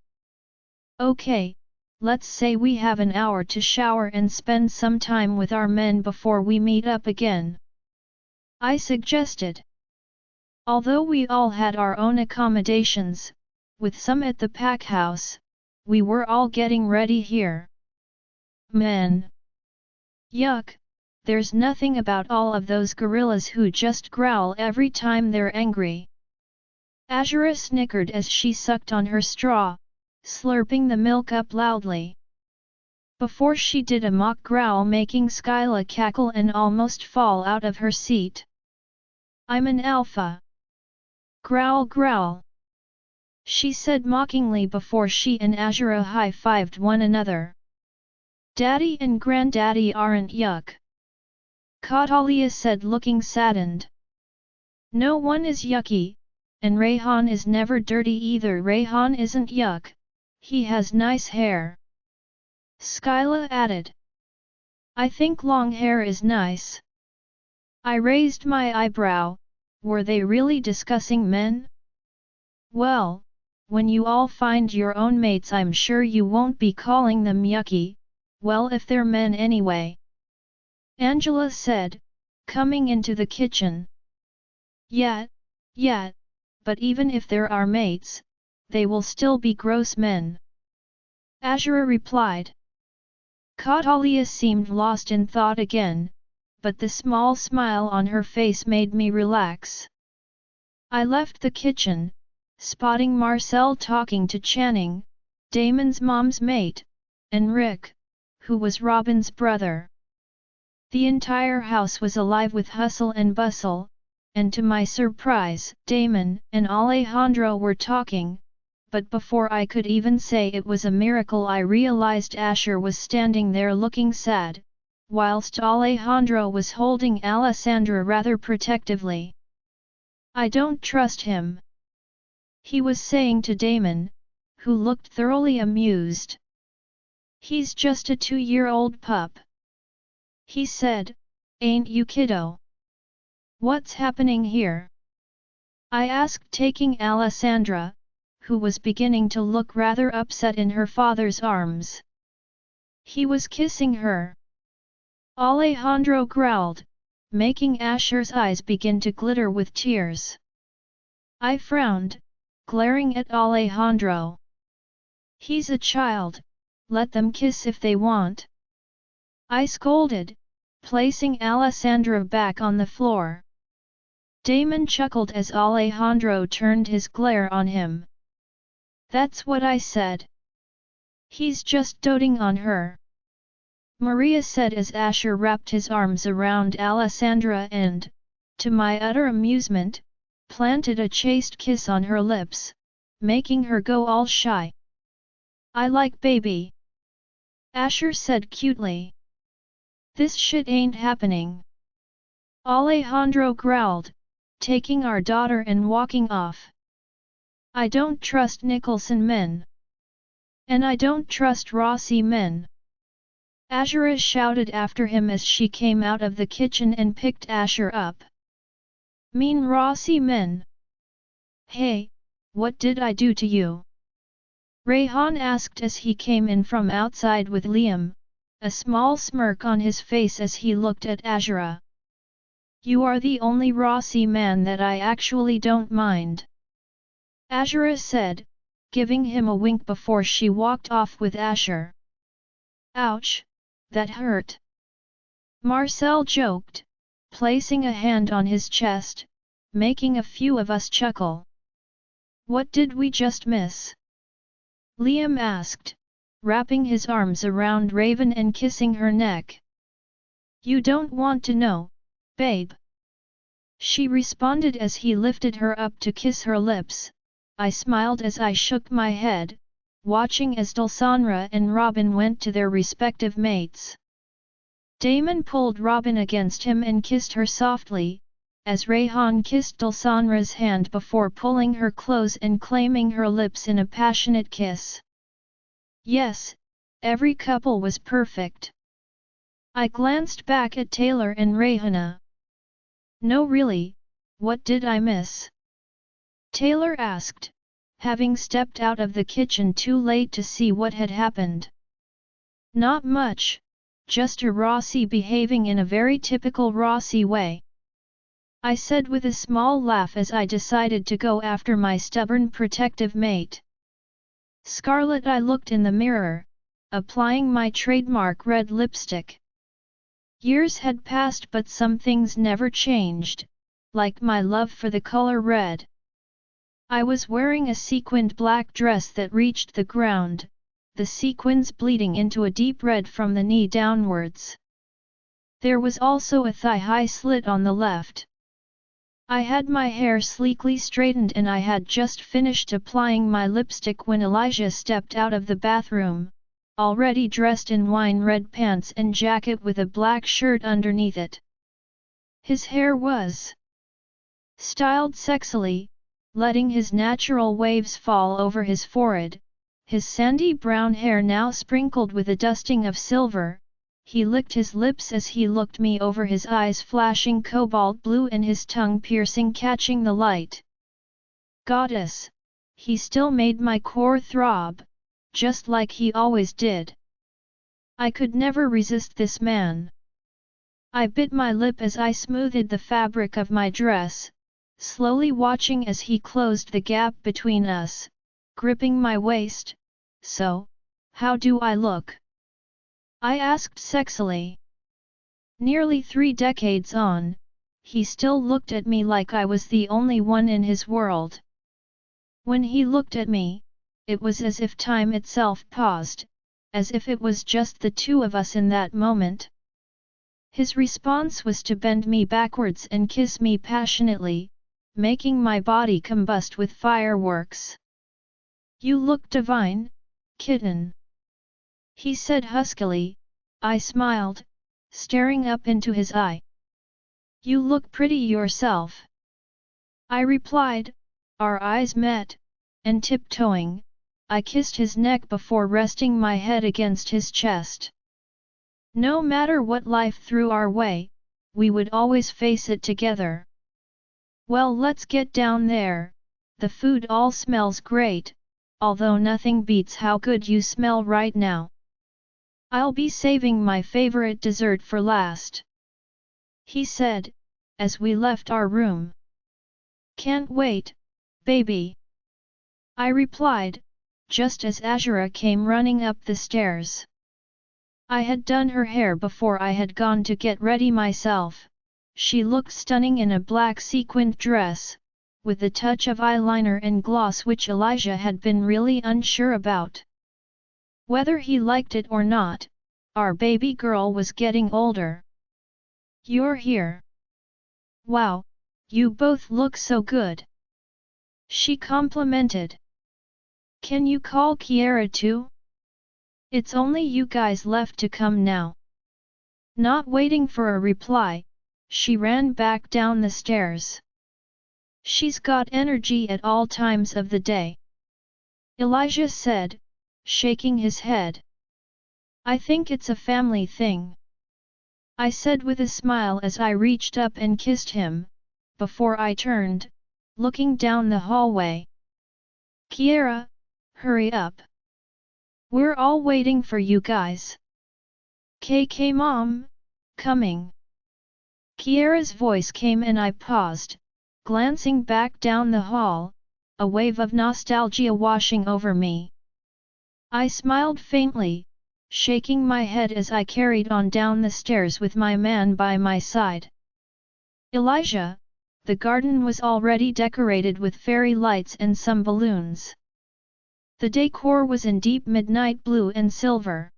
Okay, let's say we have an hour to shower and spend some time with our men before we meet up again. I suggested. Although we all had our own accommodations, with some at the pack house, we were all getting ready here. Men. Yuck, there's nothing about all of those gorillas who just growl every time they're angry. Azura snickered as she sucked on her straw, slurping the milk up loudly. Before she did a mock growl, making Skyla cackle and almost fall out of her seat. I'm an alpha. Growl growl. She said mockingly before she and Azura high-fived one another. Daddy and Granddaddy aren't yuck. Kautalya said, looking saddened. No one is yucky, and Rayon is never dirty either. Rayon isn't yuck, he has nice hair. Skyla added. I think long hair is nice. I raised my eyebrow. Were they really discussing men? Well, when you all find your own mates, I'm sure you won't be calling them yucky, well, if they're men anyway. Angela said, coming into the kitchen. Yeah, but even if there are mates, they will still be gross men. Azura replied. Kautalya seemed lost in thought again, but the small smile on her face made me relax. I left the kitchen, spotting Marcel talking to Channing, Damon's mom's mate, and Rick, who was Robin's brother. The entire house was alive with hustle and bustle, and to my surprise, Damon and Alejandro were talking, but before I could even say it was a miracle, I realized Asher was standing there looking sad, whilst Alejandro was holding Alessandra rather protectively. I don't trust him, he was saying to Damon, who looked thoroughly amused. He's just a 2-year-old pup. He said, ain't you, kiddo? What's happening here? I asked, taking Alessandra, who was beginning to look rather upset, in her father's arms. He was kissing her. Alejandro growled, making Asher's eyes begin to glitter with tears. I frowned, glaring at Alejandro. He's a child, let them kiss if they want. I scolded, placing Alessandra back on the floor. Damon chuckled as Alejandro turned his glare on him. That's what I said. He's just doting on her. Maria said as Asher wrapped his arms around Alessandra and, to my utter amusement, planted a chaste kiss on her lips, making her go all shy. I like baby. Asher said cutely. This shit ain't happening. Alejandro growled, taking our daughter and walking off. I don't trust Nicholson men. And I don't trust Rossi men. Azura shouted after him as she came out of the kitchen and picked Asher up. Mean Rossi men? Hey, what did I do to you? Rayon asked as he came in from outside with Liam, a small smirk on his face as he looked at Azura. You are the only Rossi man that I actually don't mind. Azura said, giving him a wink before she walked off with Asher. Ouch, that hurt. Marcel joked, placing a hand on his chest, making a few of us chuckle. What did we just miss? Liam asked, wrapping his arms around Raven and kissing her neck. You don't want to know, babe. She responded as he lifted her up to kiss her lips. I smiled as I shook my head, watching as Dulsanra and Robin went to their respective mates. Damon pulled Robin against him and kissed her softly, as Rayon kissed Dulsanra's hand before pulling her close and claiming her lips in a passionate kiss. Yes, every couple was perfect. I glanced back at Taylor and Rayhana. No really, what did I miss? Taylor asked, having stepped out of the kitchen too late to see what had happened. Not much, just a Rossi behaving in a very typical Rossi way. I said with a small laugh as I decided to go after my stubborn protective mate. Scarlet, I looked in the mirror, applying my trademark red lipstick. Years had passed but some things never changed, like my love for the color red. I was wearing a sequined black dress that reached the ground, the sequins bleeding into a deep red from the knee downwards. There was also a thigh-high slit on the left. I had my hair sleekly straightened and I had just finished applying my lipstick when Elijah stepped out of the bathroom, already dressed in wine-red pants and jacket with a black shirt underneath it. His hair was styled sexily, letting his natural waves fall over his forehead, his sandy brown hair now sprinkled with a dusting of silver. He licked his lips as he looked me over, his eyes flashing cobalt blue and his tongue piercing, catching the light. Goddess! He still made my core throb, just like he always did. I could never resist this man. I bit my lip as I smoothed the fabric of my dress, slowly watching as he closed the gap between us, gripping my waist. So, how do I look? I asked sexily. Nearly 3 decades on, he still looked at me like I was the only one in his world. When he looked at me, it was as if time itself paused, as if it was just the two of us in that moment. His response was to bend me backwards and kiss me passionately, making my body combust with fireworks. You look divine, kitten. He said huskily. I smiled, staring up into his eye. You look pretty yourself. I replied. Our eyes met, and tiptoeing, I kissed his neck before resting my head against his chest. No matter what life threw our way, we would always face it together. Well, let's get down there. The food all smells great, although nothing beats how good you smell right now. I'll be saving my favorite dessert for last, he said, as we left our room. Can't wait, baby, I replied, just as Azura came running up the stairs. I had done her hair before I had gone to get ready myself. She looked stunning in a black sequined dress, with a touch of eyeliner and gloss which Elijah had been really unsure about. Whether he liked it or not, our baby girl was getting older. You're here. Wow, you both look so good, she complimented. Can you call Kiara too? It's only you guys left to come now. Not waiting for a reply, she ran back down the stairs. She's got energy at all times of the day, Elijah said, shaking his head. I think it's a family thing, I said with a smile as I reached up and kissed him, before I turned, looking down the hallway. Kiara, hurry up. We're all waiting for you guys. KK Mom, coming. Kiara's voice came and I paused, glancing back down the hall, a wave of nostalgia washing over me. I smiled faintly, shaking my head as I carried on down the stairs with my man by my side. Elijah, the garden was already decorated with fairy lights and some balloons. The decor was in deep midnight blue and silver.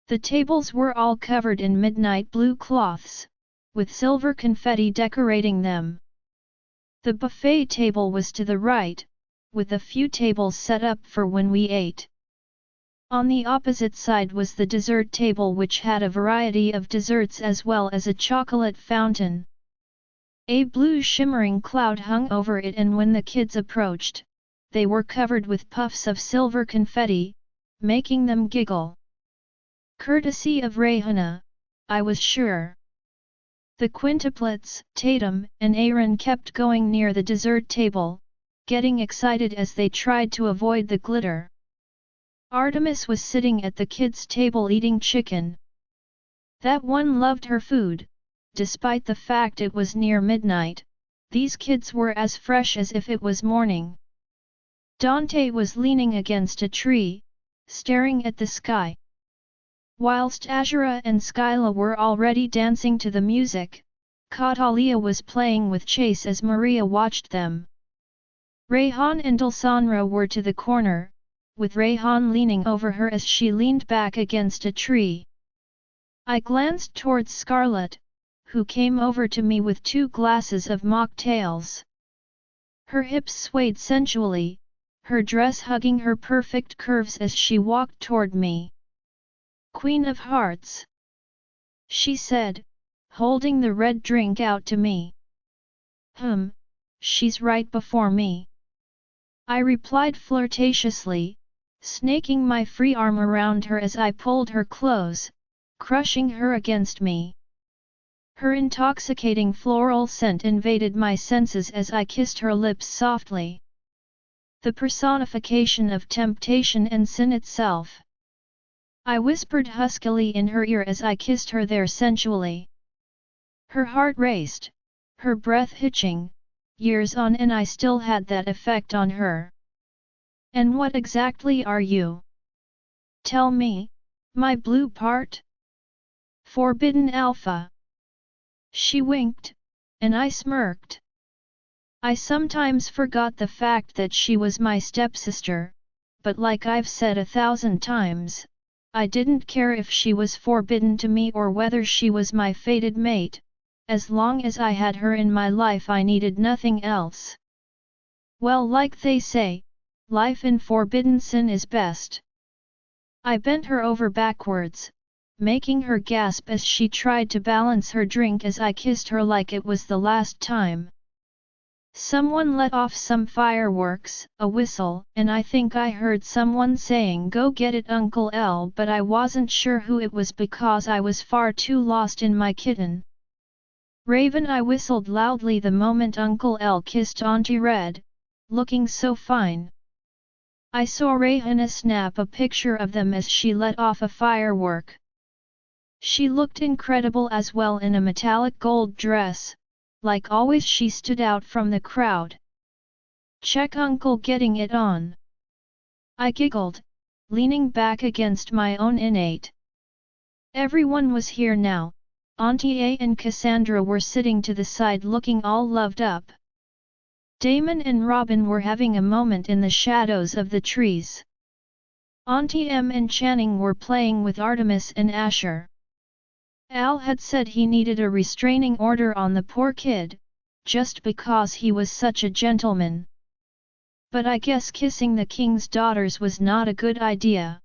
The tables were all covered in midnight blue cloths, with silver confetti decorating them. The buffet table was to the right, with a few tables set up for when we ate. On the opposite side was the dessert table, which had a variety of desserts as well as a chocolate fountain. A blue shimmering cloud hung over it, and when the kids approached, they were covered with puffs of silver confetti, making them giggle. Courtesy of Rayon, I was sure. The quintuplets, Tatum and Aaron, kept going near the dessert table, getting excited as they tried to avoid the glitter. Artemis was sitting at the kids' table eating chicken. That one loved her food. Despite the fact it was near midnight, these kids were as fresh as if it was morning. Dante was leaning against a tree, staring at the sky. Whilst Azura and Skyla were already dancing to the music, Catalia was playing with Chase as Maria watched them. Rayon and Dulsanra were to the corner, with Rayon leaning over her as she leaned back against a tree. I glanced towards Scarlet, who came over to me with 2 glasses of mocktails. Her hips swayed sensually, her dress hugging her perfect curves as she walked toward me. "Queen of Hearts," she said, holding the red drink out to me. She's right before me," I replied flirtatiously, snaking my free arm around her as I pulled her close, crushing her against me. Her intoxicating floral scent invaded my senses as I kissed her lips softly. The personification of temptation and sin itself. I whispered huskily in her ear as I kissed her there sensually. Her heart raced, her breath hitching. Years on and I still had that effect on her. "And what exactly are you? Tell me, my blue part?" "Forbidden Alpha." She winked, and I smirked. I sometimes forgot the fact that she was my stepsister, but like I've said 1,000 times, I didn't care if she was forbidden to me or whether she was my fated mate. As long as I had her in my life I needed nothing else. Well, like they say, life in forbidden sin is best. I bent her over backwards, making her gasp as she tried to balance her drink as I kissed her like it was the last time. Someone let off some fireworks, a whistle, and I think I heard someone saying, "Go get it, Uncle L," but I wasn't sure who it was because I was far too lost in my kitten. Raven, I whistled loudly the moment Uncle L kissed Auntie Red, looking so fine. I saw Rayon snap a picture of them as she let off a firework. She looked incredible as well in a metallic gold dress. Like always she stood out from the crowd. "Check Uncle getting it on," I giggled, leaning back against my own innate. Everyone was here now. Auntie A and Cassandra were sitting to the side looking all loved up. Damon and Robin were having a moment in the shadows of the trees. Auntie M and Channing were playing with Artemis and Asher. Al had said he needed a restraining order on the poor kid, just because he was such a gentleman. But I guess kissing the king's daughters was not a good idea.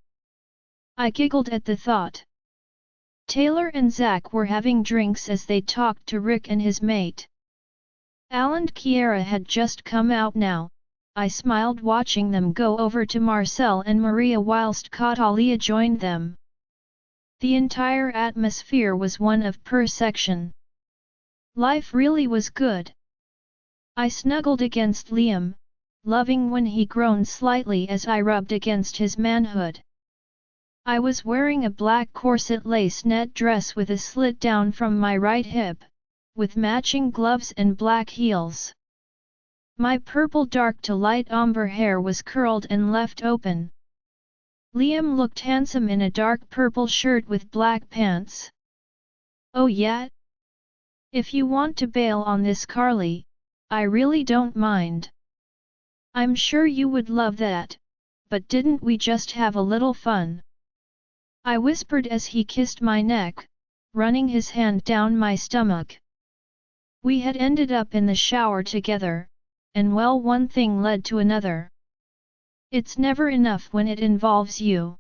I giggled at the thought. Taylor and Zach were having drinks as they talked to Rick and his mate. Al and Kiera had just come out now. I smiled watching them go over to Marcel and Maria whilst Catalia joined them. The entire atmosphere was one of perfection. Life really was good. I snuggled against Liam, loving when he groaned slightly as I rubbed against his manhood. I was wearing a black corset lace net dress with a slit down from my right hip, with matching gloves and black heels. My purple dark to light umber hair was curled and left open. Liam looked handsome in a dark purple shirt with black pants. "Oh yeah? If you want to bail on this, Carly, I really don't mind. I'm sure you would love that, but didn't we just have a little fun?" I whispered as he kissed my neck, running his hand down my stomach. We had ended up in the shower together, and well, one thing led to another. It's never enough when it involves you,"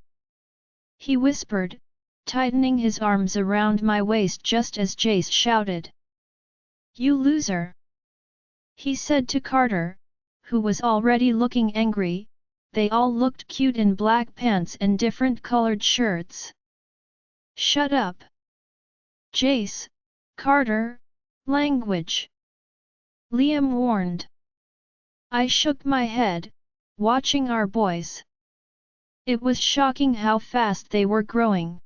he whispered, tightening his arms around my waist just as Jace shouted. "You loser!" he said to Carter, who was already looking angry. They all looked cute in black pants and different colored shirts. "Shut up! Jace, Carter, language!" Liam warned. I shook my head, watching our boys. It was shocking how fast they were growing.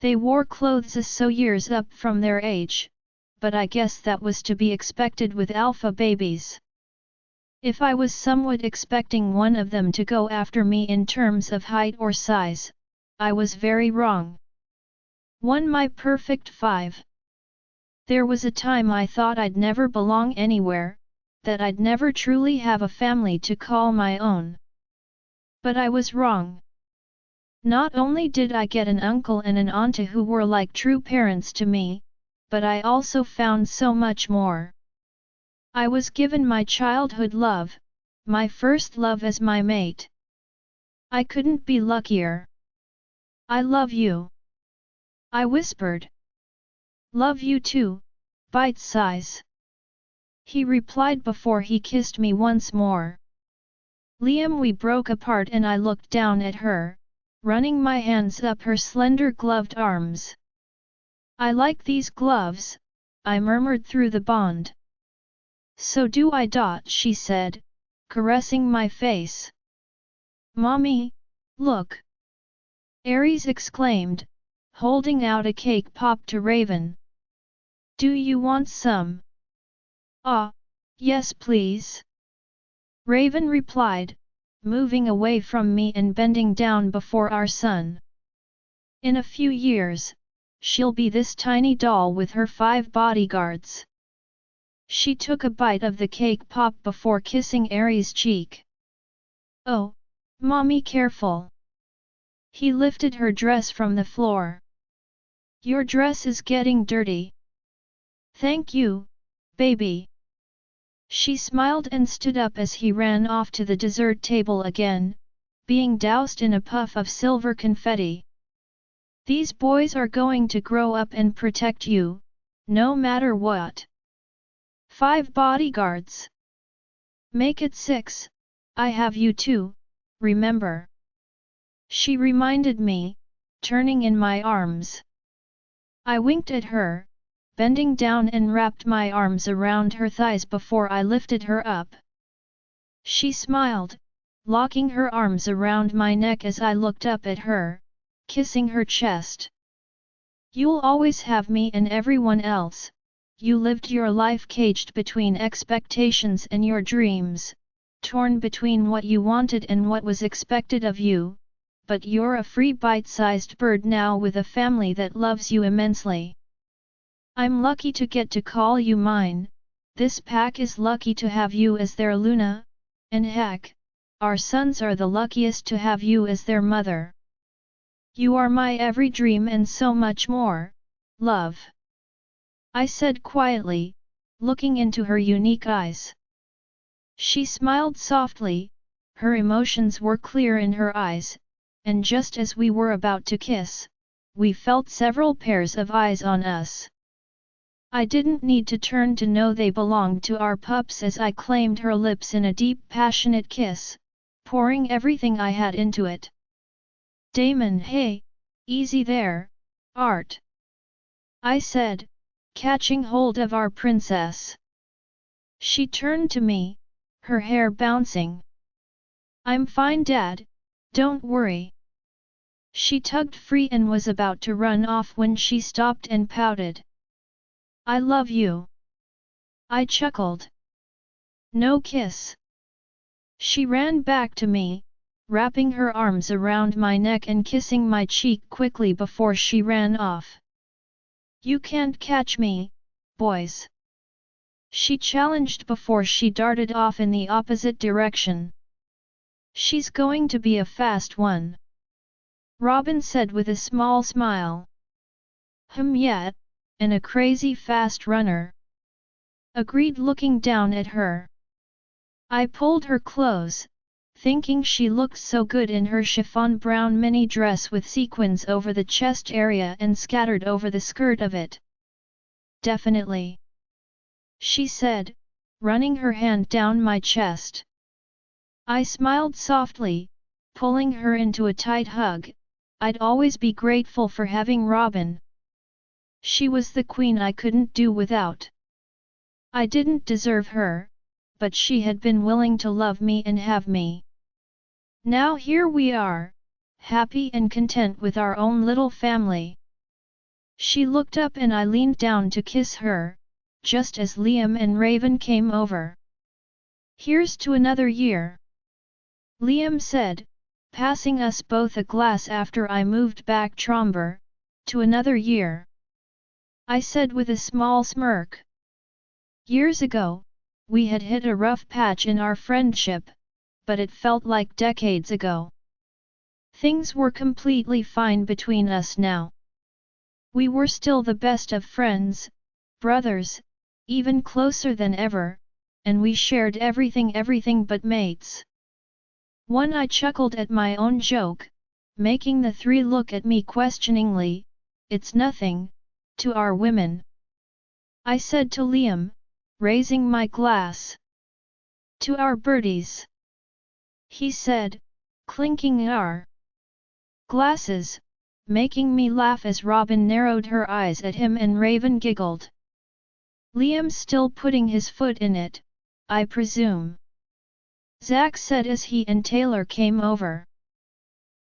They wore clothes so years up from their age, but I guess that was to be expected with alpha babies. If I was somewhat expecting one of them to go after me in terms of height or size, I was very wrong. My perfect 5. There was a time I thought I'd never belong anywhere, that I'd never truly have a family to call my own. But I was wrong. Not only did I get an uncle and an auntie who were like true parents to me, but I also found so much more. I was given my childhood love, my first love as my mate. I couldn't be luckier. "I love you," I whispered. "Love you too, bite size," he replied before he kissed me once more. Liam, we broke apart and I looked down at her, running my hands up her slender gloved arms. "I like these gloves," I murmured through the bond. "So do I," she said, caressing my face. "Mommy, look!" Aries exclaimed, holding out a cake pop to Raven. "Do you want some?" "Ah, yes please," Raven replied, moving away from me and bending down before our son. "In a few years, she'll be this tiny doll with her 5 bodyguards." She took a bite of the cake pop before kissing Aries' cheek. "Oh, Mommy, careful!" He lifted her dress from the floor. "Your dress is getting dirty." "Thank you, baby." She smiled and stood up as he ran off to the dessert table again, being doused in a puff of silver confetti. "These boys are going to grow up and protect you, no matter what." 5 bodyguards. "Make it 6, I have you too, remember?" she reminded me, turning in my arms. I winked at her, bending down and wrapped my arms around her thighs before I lifted her up. She smiled, locking her arms around my neck as I looked up at her, kissing her chest. "You'll always have me and everyone else. You lived your life caged between expectations and your dreams, torn between what you wanted and what was expected of you, but you're a free bite-sized bird now with a family that loves you immensely. I'm lucky to get to call you mine, this pack is lucky to have you as their Luna, and heck, our sons are the luckiest to have you as their mother. You are my every dream and so much more, love," I said quietly, looking into her unique eyes. She smiled softly, her emotions were clear in her eyes, and just as we were about to kiss, we felt several pairs of eyes on us. I didn't need to turn to know they belonged to our pups as I claimed her lips in a deep passionate kiss, pouring everything I had into it. "Damon, hey, easy there, Art," I said, catching hold of our princess. She turned to me, her hair bouncing. "I'm fine, Dad, don't worry." She tugged free and was about to run off when she stopped and pouted. "I love you," I chuckled. "No kiss." She ran back to me, wrapping her arms around my neck and kissing my cheek quickly before she ran off. "You can't catch me, boys," she challenged before she darted off in the opposite direction. "She's going to be a fast one," Robin said with a small smile. Yeah, and a crazy fast runner," agreed, looking down at her. I pulled her close, thinking she looked so good in her chiffon brown mini dress with sequins over the chest area and scattered over the skirt of it. Definitely, she said, running her hand down my chest. I smiled softly, pulling her into a tight hug. I'd always be grateful for having Robin. She was the queen I couldn't do without. I didn't deserve her, but she had been willing to love me and have me. Now here we are, happy and content with our own little family. She looked up and I leaned down to kiss her, just as Liam and Raven came over. Here's to another year, Liam said, passing us both a glass after I moved back Tromber, to another year, I said with a small smirk. Years ago, we had hit a rough patch in our friendship, but it felt like decades ago. Things were completely fine between us now. We were still the best of friends, brothers, even closer than ever, and we shared everything but mates. I chuckled at my own joke, making the three look at me questioningly. It's nothing, to our women, I said to Liam, raising my glass. To our birdies, he said, clinking our glasses, making me laugh as Robin narrowed her eyes at him and Raven giggled. Liam's still putting his foot in it, I presume, Zack said as he and Taylor came over.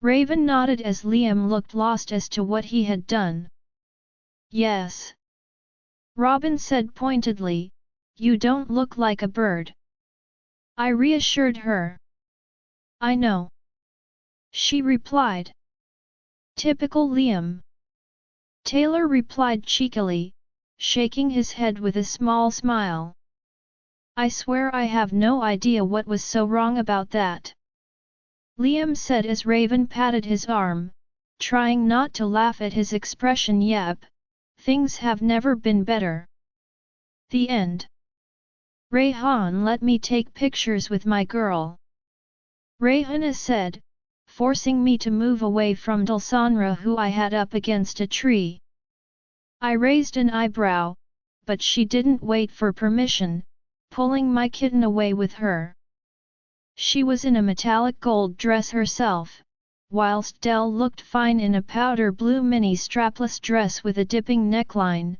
Raven nodded as Liam looked lost as to what he had done. Yes, Robin said pointedly, you don't look like a bird. I reassured her. I know, she replied. Typical Liam, Taylor replied cheekily, shaking his head with a small smile. I swear I have no idea what was so wrong about that, Liam said as Raven patted his arm, trying not to laugh at his expression. Yep, things have never been better. The end. Rayon let me take pictures with my girl, Rayhana said, forcing me to move away from Dulsanra who I had up against a tree. I raised an eyebrow, but she didn't wait for permission, pulling my kitten away with her. She was in a metallic gold dress herself, whilst Dell looked fine in a powder blue mini strapless dress with a dipping neckline.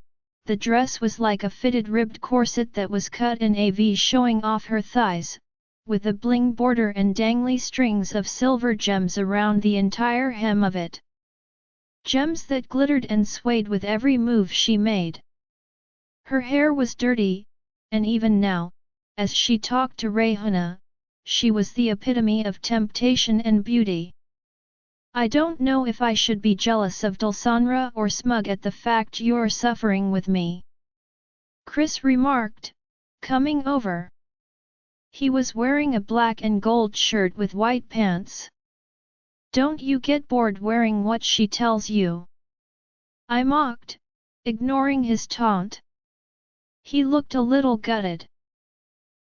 The dress was like a fitted ribbed corset that was cut in a V showing off her thighs, with a bling border and dangly strings of silver gems around the entire hem of it. Gems that glittered and swayed with every move she made. Her hair was dirty, and even now, as she talked to Rayhana, she was the epitome of temptation and beauty. I don't know if I should be jealous of Dulsanra or smug at the fact you're suffering with me, Chris remarked, coming over. He was wearing a black and gold shirt with white pants. Don't you get bored wearing what she tells you? I mocked, ignoring his taunt. He looked a little gutted.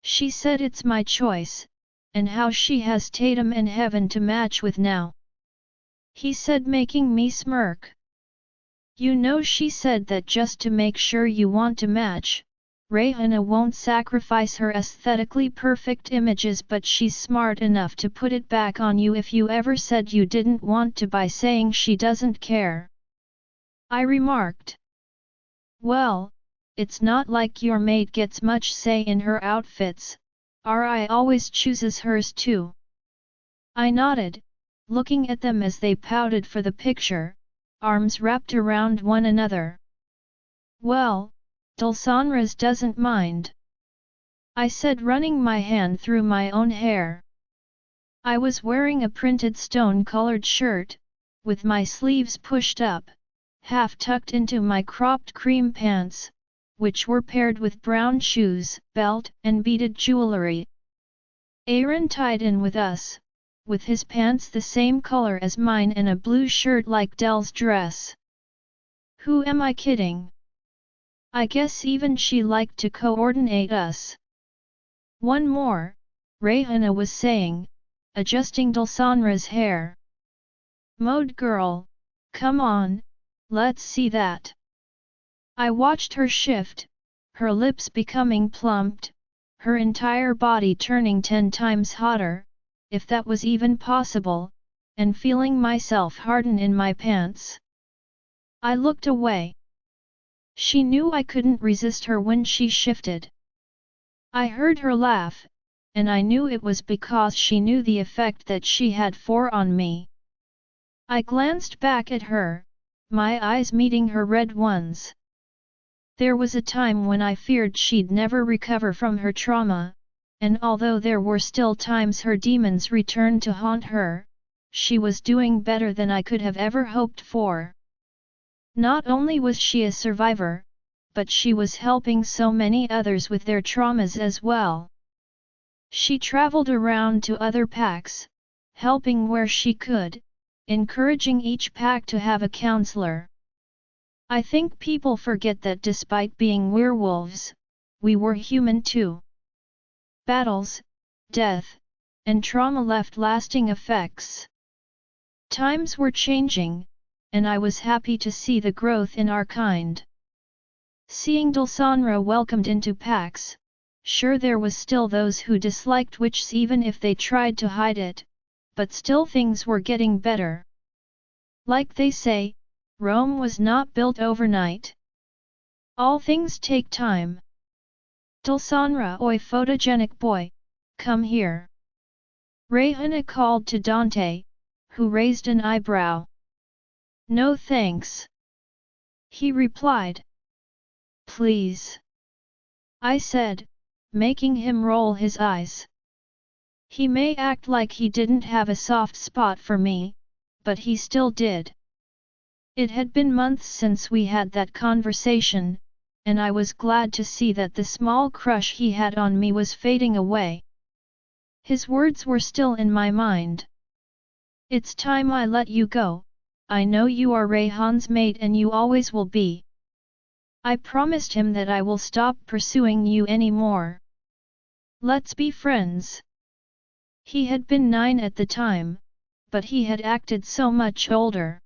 She said it's my choice, and how she has Tatum and Heaven to match with now, he said, making me smirk. You know she said that just to make sure you want to match, Rayhana won't sacrifice her aesthetically perfect images, but she's smart enough to put it back on you if you ever said you didn't want to by saying she doesn't care, I remarked. Well, it's not like your maid gets much say in her outfits, Ri always chooses hers too. I nodded, looking at them as they pouted for the picture, arms wrapped around one another. Well, Dulsanra's doesn't mind, I said, running my hand through my own hair. I was wearing a printed stone-colored shirt, with my sleeves pushed up, half tucked into my cropped cream pants, which were paired with brown shoes, belt, and beaded jewelry. Aaron tied in with us, with his pants the same color as mine and a blue shirt like Dell's dress. Who am I kidding? I guess even she liked to coordinate us. One more, Rayhana was saying, adjusting Dulsanra's hair. "Mode girl, come on, let's see that." I watched her shift, her lips becoming plumped, her entire body turning 10 times hotter, if that was even possible, and feeling myself harden in my pants. I looked away. She knew I couldn't resist her when she shifted. I heard her laugh, and I knew it was because she knew the effect that she had on me. I glanced back at her, my eyes meeting her red ones. There was a time when I feared she'd never recover from her trauma, and although there were still times her demons returned to haunt her, she was doing better than I could have ever hoped for. Not only was she a survivor, but she was helping so many others with their traumas as well. She traveled around to other packs, helping where she could, encouraging each pack to have a counselor. I think people forget that despite being werewolves, we were human too. Battles, death, and trauma left lasting effects. Times were changing, and I was happy to see the growth in our kind. Seeing Dulsanra welcomed into packs, sure there was still those who disliked witches even if they tried to hide it, but still things were getting better. Like they say, Rome was not built overnight. All things take time. Dulsanra, oi photogenic boy, come here. Rayon called to Dante, who raised an eyebrow. No thanks. He replied. Please. I said, making him roll his eyes. He may act like he didn't have a soft spot for me, but he still did. It had been months since we had that conversation, and I was glad to see that the small crush he had on me was fading away. His words were still in my mind. It's time I let you go. I know you are Rayhan's mate and you always will be. I promised him that I will stop pursuing you anymore. Let's be friends. He had been 9 at the time, but he had acted so much older.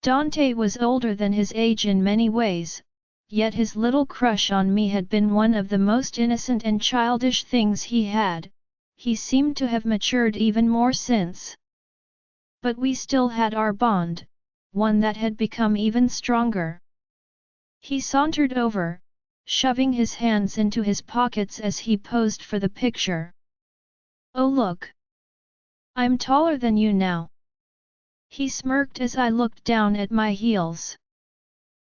Dante was older than his age in many ways, yet his little crush on me had been one of the most innocent and childish things he had. He seemed to have matured even more since. But we still had our bond, one that had become even stronger. He sauntered over, shoving his hands into his pockets as he posed for the picture. Oh look! I'm taller than you now. He smirked as I looked down at my heels.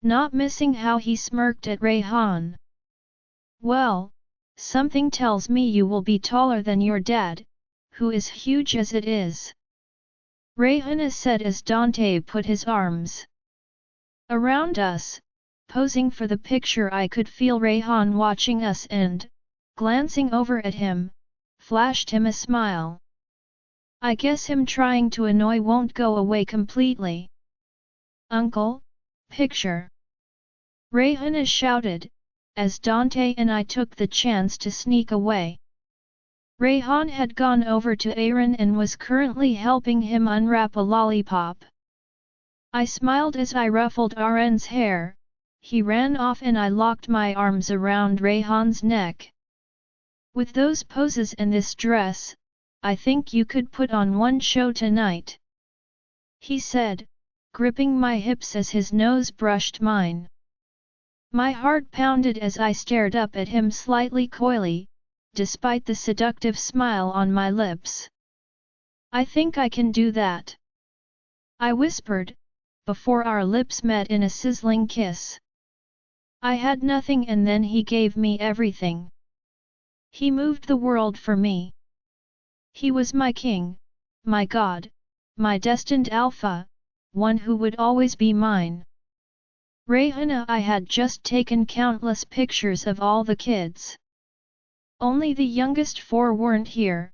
Not missing how he smirked at Rayon. Well, something tells me you will be taller than your dad, who is huge as it is. Rayon said as Dante put his arms around us, posing for the picture. I could feel Rayon watching us and, glancing over at him, flashed him a smile. I guess him trying to annoy won't go away completely. Uncle, picture! Rayon shouted, as Dante and I took the chance to sneak away. Rayon had gone over to Aaron and was currently helping him unwrap a lollipop. I smiled as I ruffled Aaron's hair. He ran off and I locked my arms around Rayhan's neck. With those poses and this dress, I think you could put on one show tonight, he said, gripping my hips as his nose brushed mine. My heart pounded as I stared up at him slightly coyly, despite the seductive smile on my lips. I think I can do that, I whispered, before our lips met in a sizzling kiss. I had nothing and then he gave me everything. He moved the world for me. He was my king, my god, my destined alpha, one who would always be mine. Rayon, I had just taken countless pictures of all the kids. Only the youngest 4 weren't here,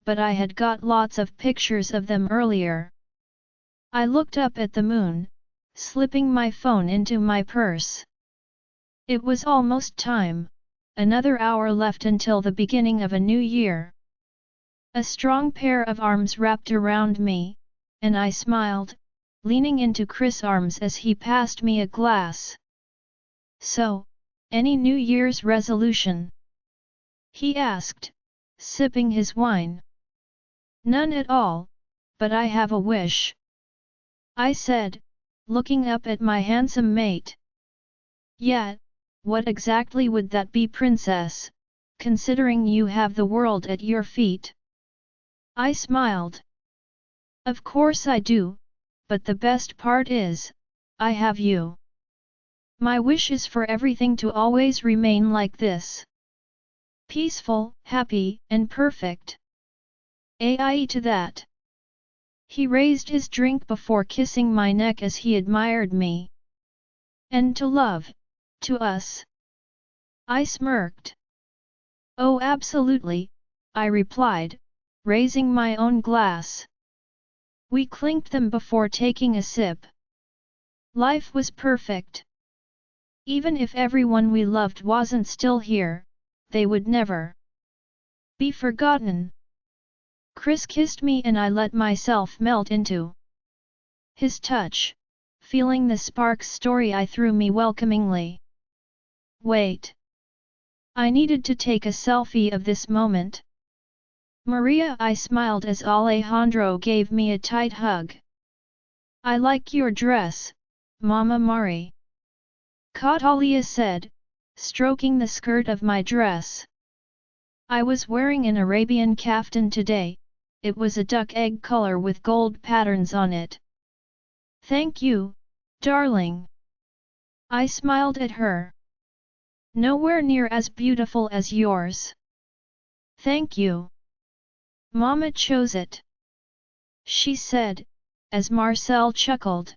but I had got lots of pictures of them earlier. I looked up at the moon, slipping my phone into my purse. It was almost time, another hour left until the beginning of a new year. A strong pair of arms wrapped around me, and I smiled, leaning into Chris' arms as he passed me a glass. "So, any New Year's resolution?" he asked, sipping his wine. "None at all, but I have a wish," I said, looking up at my handsome mate. "Yeah, what exactly would that be, princess, considering you have the world at your feet?" I smiled. "Of course I do, but the best part is, I have you. My wish is for everything to always remain like this. Peaceful, happy, and perfect. Aye to that." He raised his drink before kissing my neck as he admired me. "And to love, to us?" I smirked. "Oh, absolutely," I replied, raising my own glass. We clinked them before taking a sip. Life was perfect. Even if everyone we loved wasn't still here, they would never be forgotten. Chris kissed me and I let myself melt into his touch, feeling the sparks story I through me welcomingly. Wait. I needed to take a selfie of this moment. "Maria," I smiled as Alejandro gave me a tight hug. "I like your dress, Mama Mari," Catalia said, stroking the skirt of my dress. I was wearing an Arabian kaftan today. It was a duck egg color with gold patterns on it. "Thank you, darling." I smiled at her. "Nowhere near as beautiful as yours." "Thank you. Mama chose it," she said, as Marcel chuckled.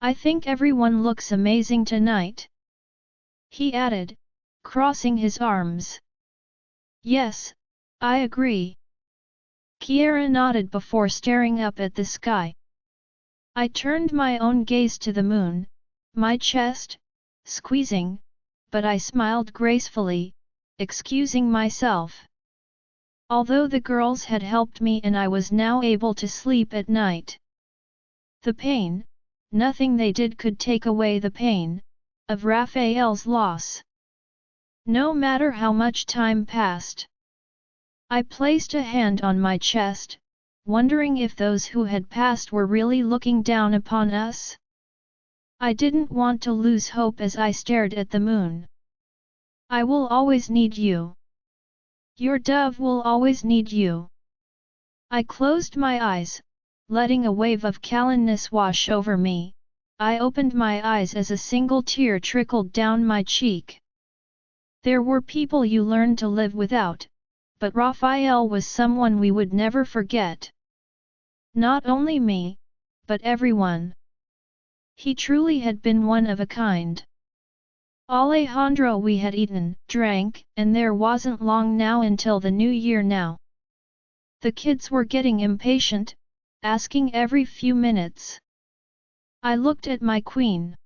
"I think everyone looks amazing tonight," he added, crossing his arms. "Yes, I agree." Kiera nodded before staring up at the sky. I turned my own gaze to the moon, my chest squeezing, but I smiled gracefully, excusing myself. Although the girls had helped me and I was now able to sleep at night. The pain, nothing they did could take away the pain, of Raphael's loss. No matter how much time passed. I placed a hand on my chest, wondering if those who had passed were really looking down upon us. I didn't want to lose hope as I stared at the moon. "I will always need you. Your dove will always need you." I closed my eyes, letting a wave of calmness wash over me. I opened my eyes as a single tear trickled down my cheek. There were people you learn to live without, but Raphael was someone we would never forget. Not only me, but everyone. He truly had been one of a kind. Alejandro, we had eaten, drank, and there wasn't long now until the new year now. The kids were getting impatient, asking every few minutes. I looked at my queen.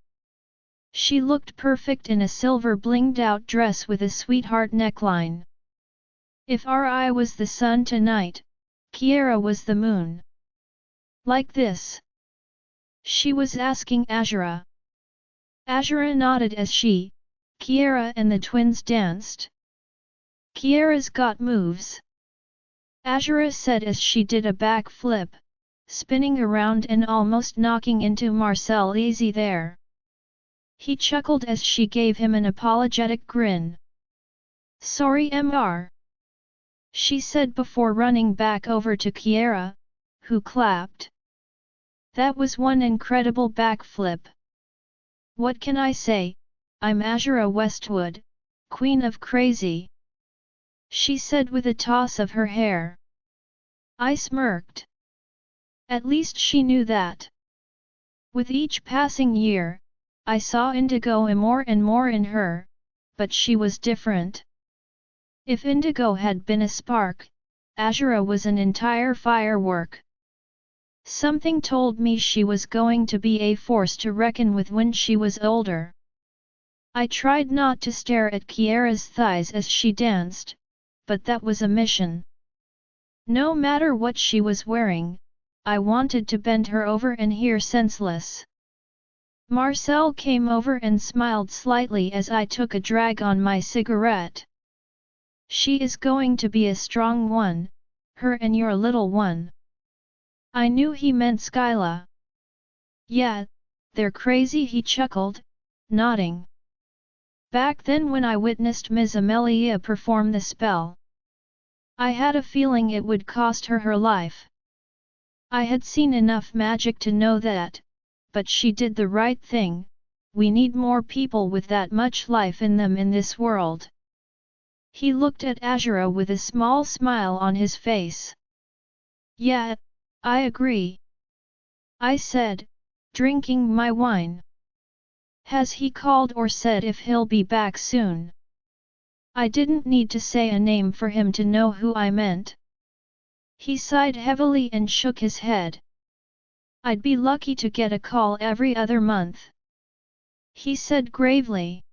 She looked perfect in a silver blinged-out dress with a sweetheart neckline. If Ri was the sun tonight, Kiera was the moon. "Like this?" she was asking Azura. Azura nodded as she, Kiera and the twins danced. "Kiera's got moves," Azura said as she did a back flip, spinning around and almost knocking into Marcel easy there. He chuckled as she gave him an apologetic grin. "Sorry Mr. she said before running back over to Kiera, who clapped. That was one incredible backflip. "What can I say, I'm Azura Westwood, Queen of Crazy," she said with a toss of her hair. I smirked. At least she knew that. With each passing year, I saw indigo more and more in her, but she was different. If indigo had been a spark, Azura was an entire firework. Something told me she was going to be a force to reckon with when she was older. I tried not to stare at Kiera's thighs as she danced, but that was a mission. No matter what she was wearing, I wanted to bend her over and hear senseless. Marcel came over and smiled slightly as I took a drag on my cigarette. She is going to be a strong one, her and your little one. I knew he meant Skyla. Yeah, they're crazy, he chuckled, nodding. Back then when I witnessed Ms. Amelia perform the spell, I had a feeling it would cost her her life. I had seen enough magic to know that, but she did the right thing. We need more people with that much life in them in this world. He looked at Azura with a small smile on his face. Yeah, I agree, I said, drinking my wine. Has he called or said if he'll be back soon? I didn't need to say a name for him to know who I meant. He sighed heavily and shook his head. I'd be lucky to get a call every other month, he said gravely.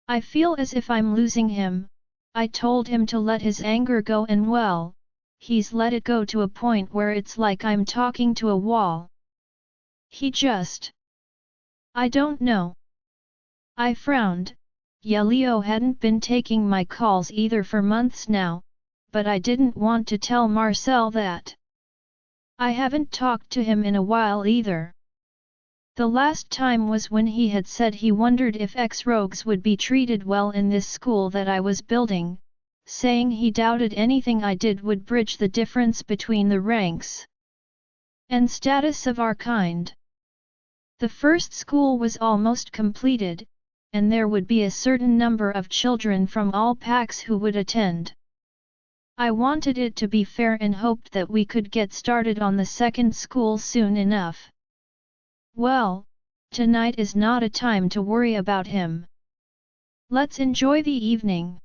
I feel as if I'm losing him. I told him to let his anger go and well, he's let it go to a point where it's like I'm talking to a wall. He just... I don't know. I frowned. Yelio hadn't been taking my calls either for months now, but I didn't want to tell Marcel that. I haven't talked to him in a while either. The last time was when he had said he wondered if ex-rogues would be treated well in this school that I was building, saying he doubted anything I did would bridge the difference between the ranks and status of our kind. The first school was almost completed, and there would be a certain number of children from all packs who would attend. I wanted it to be fair and hoped that we could get started on the second school soon enough. Well, tonight is not a time to worry about him. Let's enjoy the evening.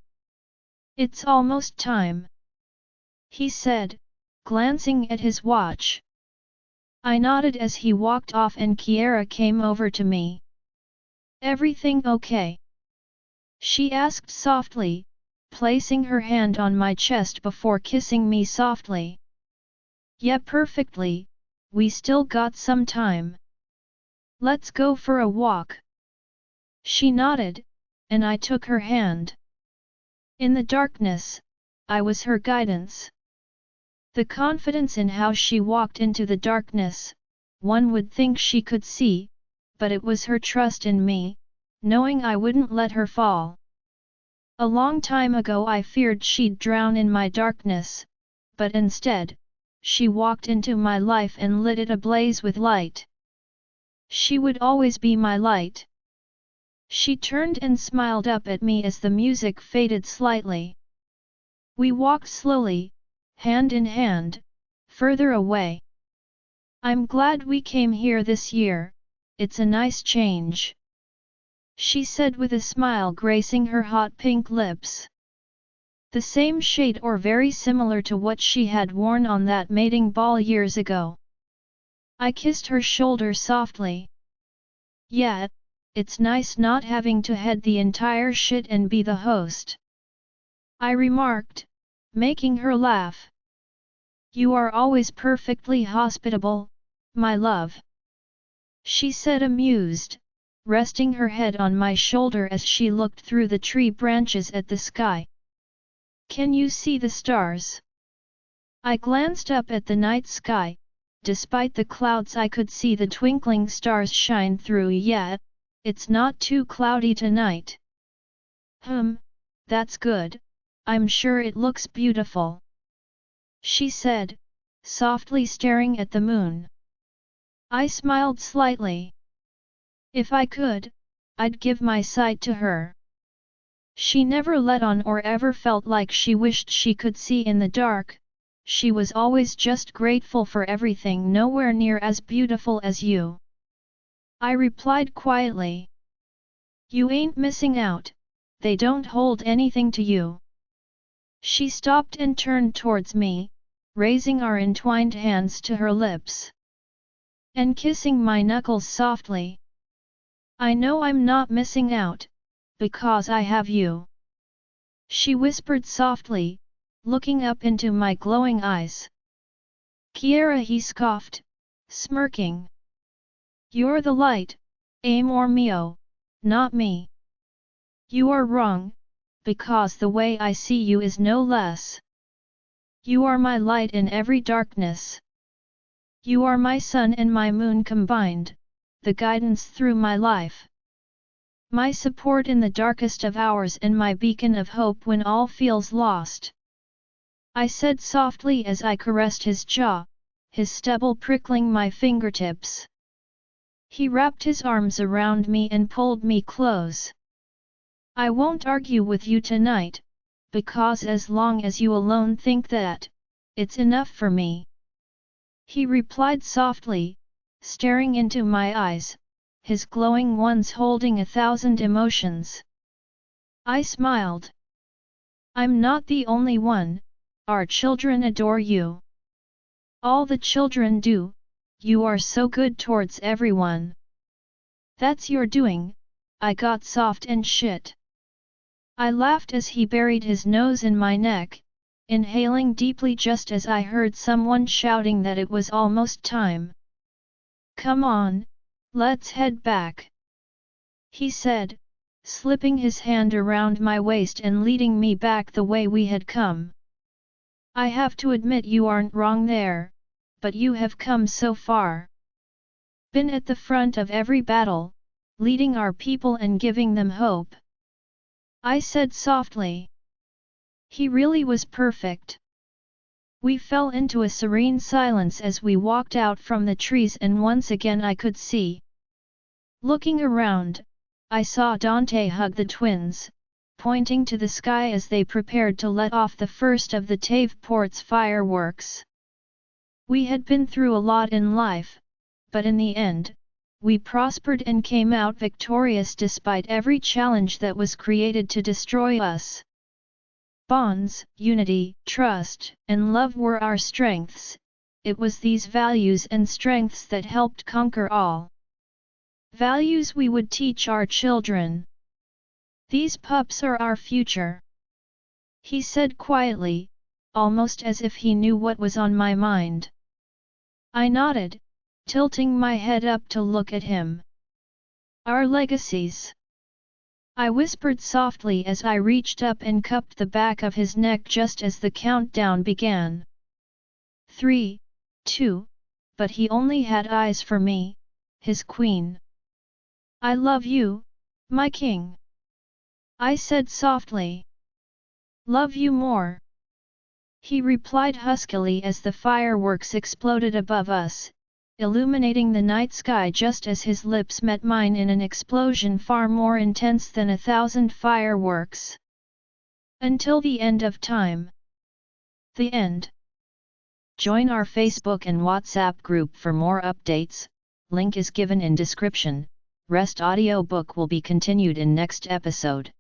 It's almost time, he said, glancing at his watch. I nodded as he walked off and Kiara came over to me. Everything okay? She asked softly, placing her hand on my chest before kissing me softly. Yeah, perfectly, we still got some time. Let's go for a walk. She nodded, and I took her hand. In the darkness, I was her guidance. The confidence in how she walked into the darkness, one would think she could see, but it was her trust in me, knowing I wouldn't let her fall. A long time ago I feared she'd drown in my darkness, but instead, she walked into my life and lit it ablaze with light. She would always be my light. She turned and smiled up at me as the music faded slightly. We walked slowly, hand in hand, further away. I'm glad we came here this year, it's a nice change, she said with a smile gracing her hot pink lips. The same shade or very similar to what she had worn on that mating ball years ago. I kissed her shoulder softly. Yeah, it's nice not having to head the entire shit and be the host, I remarked, making her laugh. You are always perfectly hospitable, my love, she said amused, resting her head on my shoulder as she looked through the tree branches at the sky. Can you see the stars? I glanced up at the night sky. Despite the clouds I could see the twinkling stars shine through. Yeah, it's not too cloudy tonight. That's good, I'm sure it looks beautiful, she said, softly staring at the moon. I smiled slightly. If I could, I'd give my sight to her. She never let on or ever felt like she wished she could see in the dark. She was always just grateful for everything, nowhere near as beautiful as you, I replied quietly. You ain't missing out, they don't hold anything to you. She stopped and turned towards me, raising our entwined hands to her lips and kissing my knuckles softly. I know I'm not missing out, because I have you, she whispered softly, looking up into my glowing eyes. Kiera, he scoffed, smirking. You're the light, amor mio, not me. You are wrong, because the way I see you is no less. You are my light in every darkness. You are my sun and my moon combined, the guidance through my life. My support in the darkest of hours and my beacon of hope when all feels lost. I said softly as I caressed his jaw, his stubble prickling my fingertips. He wrapped his arms around me and pulled me close. I won't argue with you tonight, because as long as you alone think that, it's enough for me. He replied softly, staring into my eyes, his glowing ones holding 1,000 emotions. I smiled. I'm not the only one, our children adore you. All the children do, you are so good towards everyone. That's your doing, I got soft and shit. I laughed as he buried his nose in my neck, inhaling deeply just as I heard someone shouting that it was almost time. Come on, let's head back, he said, slipping his hand around my waist and leading me back the way we had come. I have to admit you aren't wrong there, but you have come so far. Been at the front of every battle, leading our people and giving them hope. I said softly. He really was perfect. We fell into a serene silence as we walked out from the trees, and once again I could see. Looking around, I saw Dante hug the twins, pointing to the sky as they prepared to let off the first of the Tave Port's fireworks. We had been through a lot in life, but in the end, we prospered and came out victorious despite every challenge that was created to destroy us. Bonds, unity, trust, and love were our strengths. It was these values and strengths that helped conquer all. Values we would teach our children. These pups are our future, he said quietly, almost as if he knew what was on my mind. I nodded, tilting my head up to look at him. Our legacies, I whispered softly as I reached up and cupped the back of his neck just as the countdown began. 3, 2, but he only had eyes for me, his queen. I love you, my king, I said softly. Love you more, he replied huskily as the fireworks exploded above us, illuminating the night sky just as his lips met mine in an explosion far more intense than 1,000 fireworks. Until the end of time. The end. Join our Facebook and WhatsApp group for more updates, link is given in description. Rest audiobook will be continued in next episode.